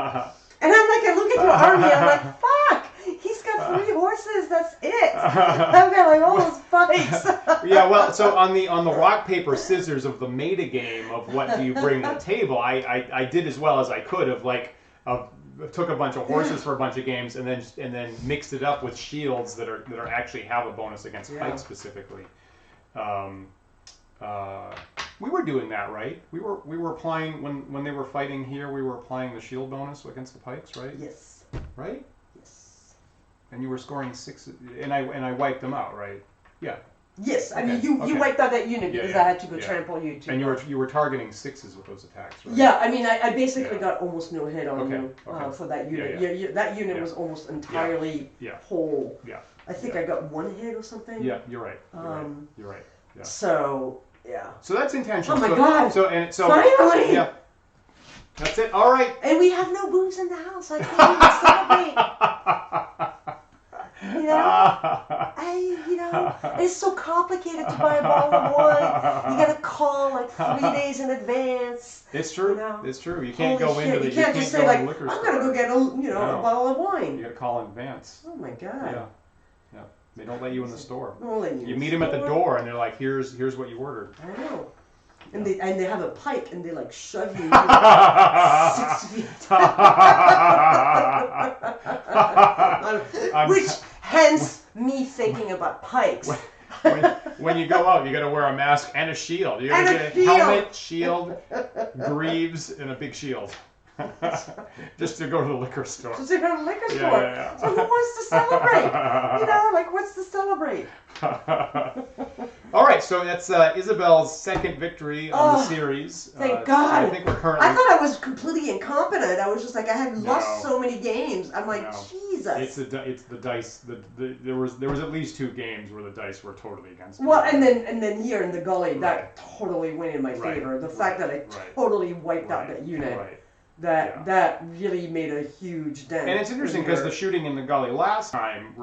And I'm like, I look at your army, I'm like, fuck, he's got 3 horses, that's it. I've got like all those pikes. Yeah, well, so on the rock paper scissors of the meta game of what do you bring to the table, I did as well as I could took a bunch of horses for a bunch of games and then mixed it up with shields that are actually have a bonus against pikes specifically. We were doing that, right? We were applying when they were fighting here. We were applying the shield bonus against the pikes, right? Yes. Right? Yes. And you were scoring 6, and I wiped them out, right? Yeah. Yes, I mean, Okay, you okay. wiped out that unit because I had to go trample you too. And you were targeting 6s with those attacks, right? Yeah, I mean, I basically got almost no hit on you okay. for that unit. Yeah. That unit was almost entirely whole. Yeah. I think I got 1 hit or something. Yeah, you're right. You're right. Yeah. So, yeah. So that's intentional. Oh my God. So Finally! Yeah. That's it. All right. And we have no booze in the house. I can't even celebrate. It's so complicated to buy a bottle of wine. You gotta call like 3 days in advance. It's true. It's true. You can't go into the You can't just say go like, to the liquor I'm store. gonna go get a bottle of wine. You gotta call in advance. Oh my God. Yeah. They don't let you in the store. You meet them at the door and they're like, here's what you ordered. I know. And they have a pike and they like shove you 6 feet. Which hence me thinking about pikes. When you go out, you got to wear a mask and a shield. You got to get a helmet, shield, greaves, and a big shield. Just to go to the liquor store. Just to go to the liquor store. Yeah. So who wants to celebrate? What's to celebrate? All right, so that's Isabelle's 2nd victory on the series. Thank God. I think we're currently. I thought I was completely incompetent. I was just like, I had lost so many games. I'm like, Jesus. It's the dice. There was at least 2 games where the dice were totally against me. Well, and then here in the Gully, that totally went in my favor. The fact that I totally wiped out that unit. Right. That really made a huge dent. And it's interesting because the shooting in the Gully last time,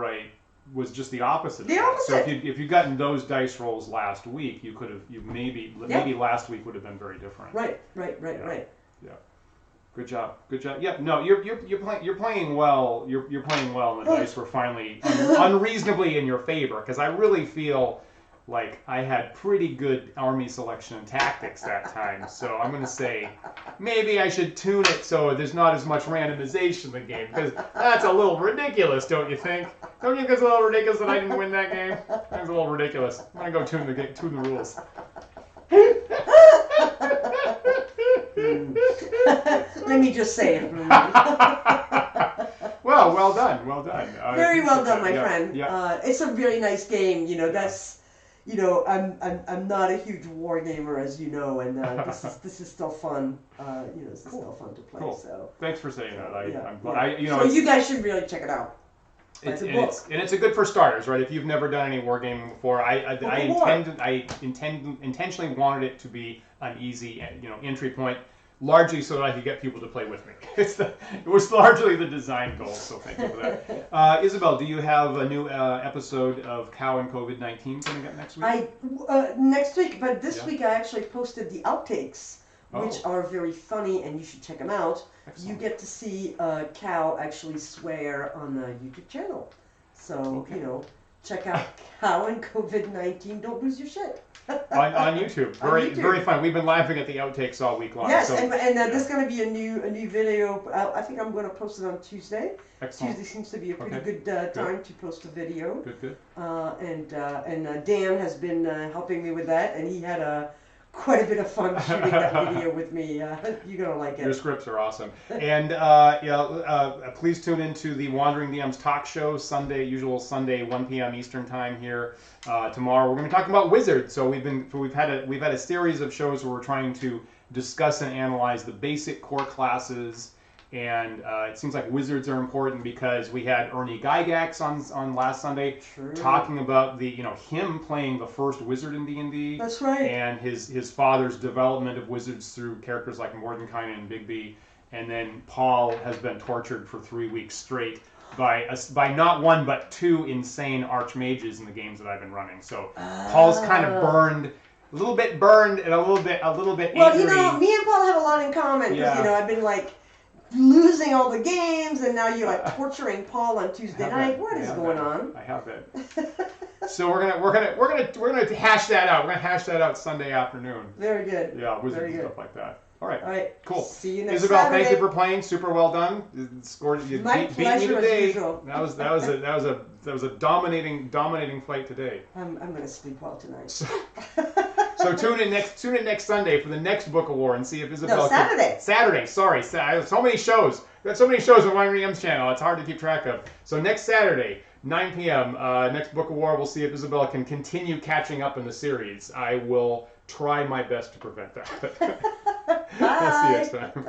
was just the opposite. The opposite. So if you'd gotten those dice rolls last week, you could have maybe last week would have been very different. Right. Yeah. Good job. Yeah. No, you're playing well. You're playing well, and the dice were finally unreasonably in your favor because I really feel like I had pretty good army selection and tactics that time. So I'm going to say maybe I should tune it so there's not as much randomization in the game because that's a little ridiculous, don't you think? Don't you think it's a little ridiculous that I didn't win that game? That's a little ridiculous. I'm gonna go tune the rules. Let me just say it. Well done. Very well done, my friend. Yeah. It's a really nice game. That's, I'm not a huge war gamer, as you know, and this is still fun. This is still fun to play. Cool. So thanks for saying that. I'm glad. So you guys should really check it out. It's a good for starters, right? If you've never done any wargaming before, I intentionally wanted it to be an easy, entry point, largely so that I could get people to play with me. It was largely the design goal. So thank you for that. Isabelle, do you have a new episode of Cow and COVID-19 coming up next week? Next week, but this week I actually posted the outtakes, which are very funny, and you should check them out. Excellent. You get to see Cow actually swear on the YouTube channel. So, check out Cow and COVID-19. Don't lose your shit. on YouTube. Very fun. We've been laughing at the outtakes all week long. Yes, and there's going to be a new video. I think I'm going to post it on Tuesday. Excellent. Tuesday seems to be a pretty good time to post a video. Good. And Dan has been helping me with that, and he had quite a bit of fun shooting that video with me. You're going to like it. Your scripts are awesome. And please tune into the Wandering DMs talk show usual Sunday, 1 p.m. Eastern time here. Tomorrow we're going to be talking about wizards. So we've had a series of shows where we're trying to discuss and analyze the basic core classes. And it seems like wizards are important because we had Ernie Gygax on last Sunday talking about him playing the first wizard in D&D. That's right. And his father's development of wizards through characters like Mordenkainen and Bigby. And then Paul has been tortured for 3 weeks straight by not one but two insane archmages in the games that I've been running. So Paul's kind of burned. A little bit burned and a little bit angry. Well, me and Paul have a lot in common because I've been losing all the games, and now you're torturing Paul on Tuesday night. What is going on? I have it. So we're gonna hash that out. We're gonna hash that out Sunday afternoon. Very good. Yeah, wizards and stuff like that. All right. Cool. See you next Isabelle, Saturday. thank you for playing. Super well done. You beat me today. That was a dominating fight today. I'm gonna sleep well tonight. So tune in next Sunday for the next Book of War and see if Isabelle. No, Saturday. Saturday. Sorry, I have so many shows. We have so many shows on Wandering DMs channel. It's hard to keep track of. So next Saturday, 9 p.m. Next Book of War. We'll see if Isabelle can continue catching up in the series. I will try my best to prevent that. I'll see you next time.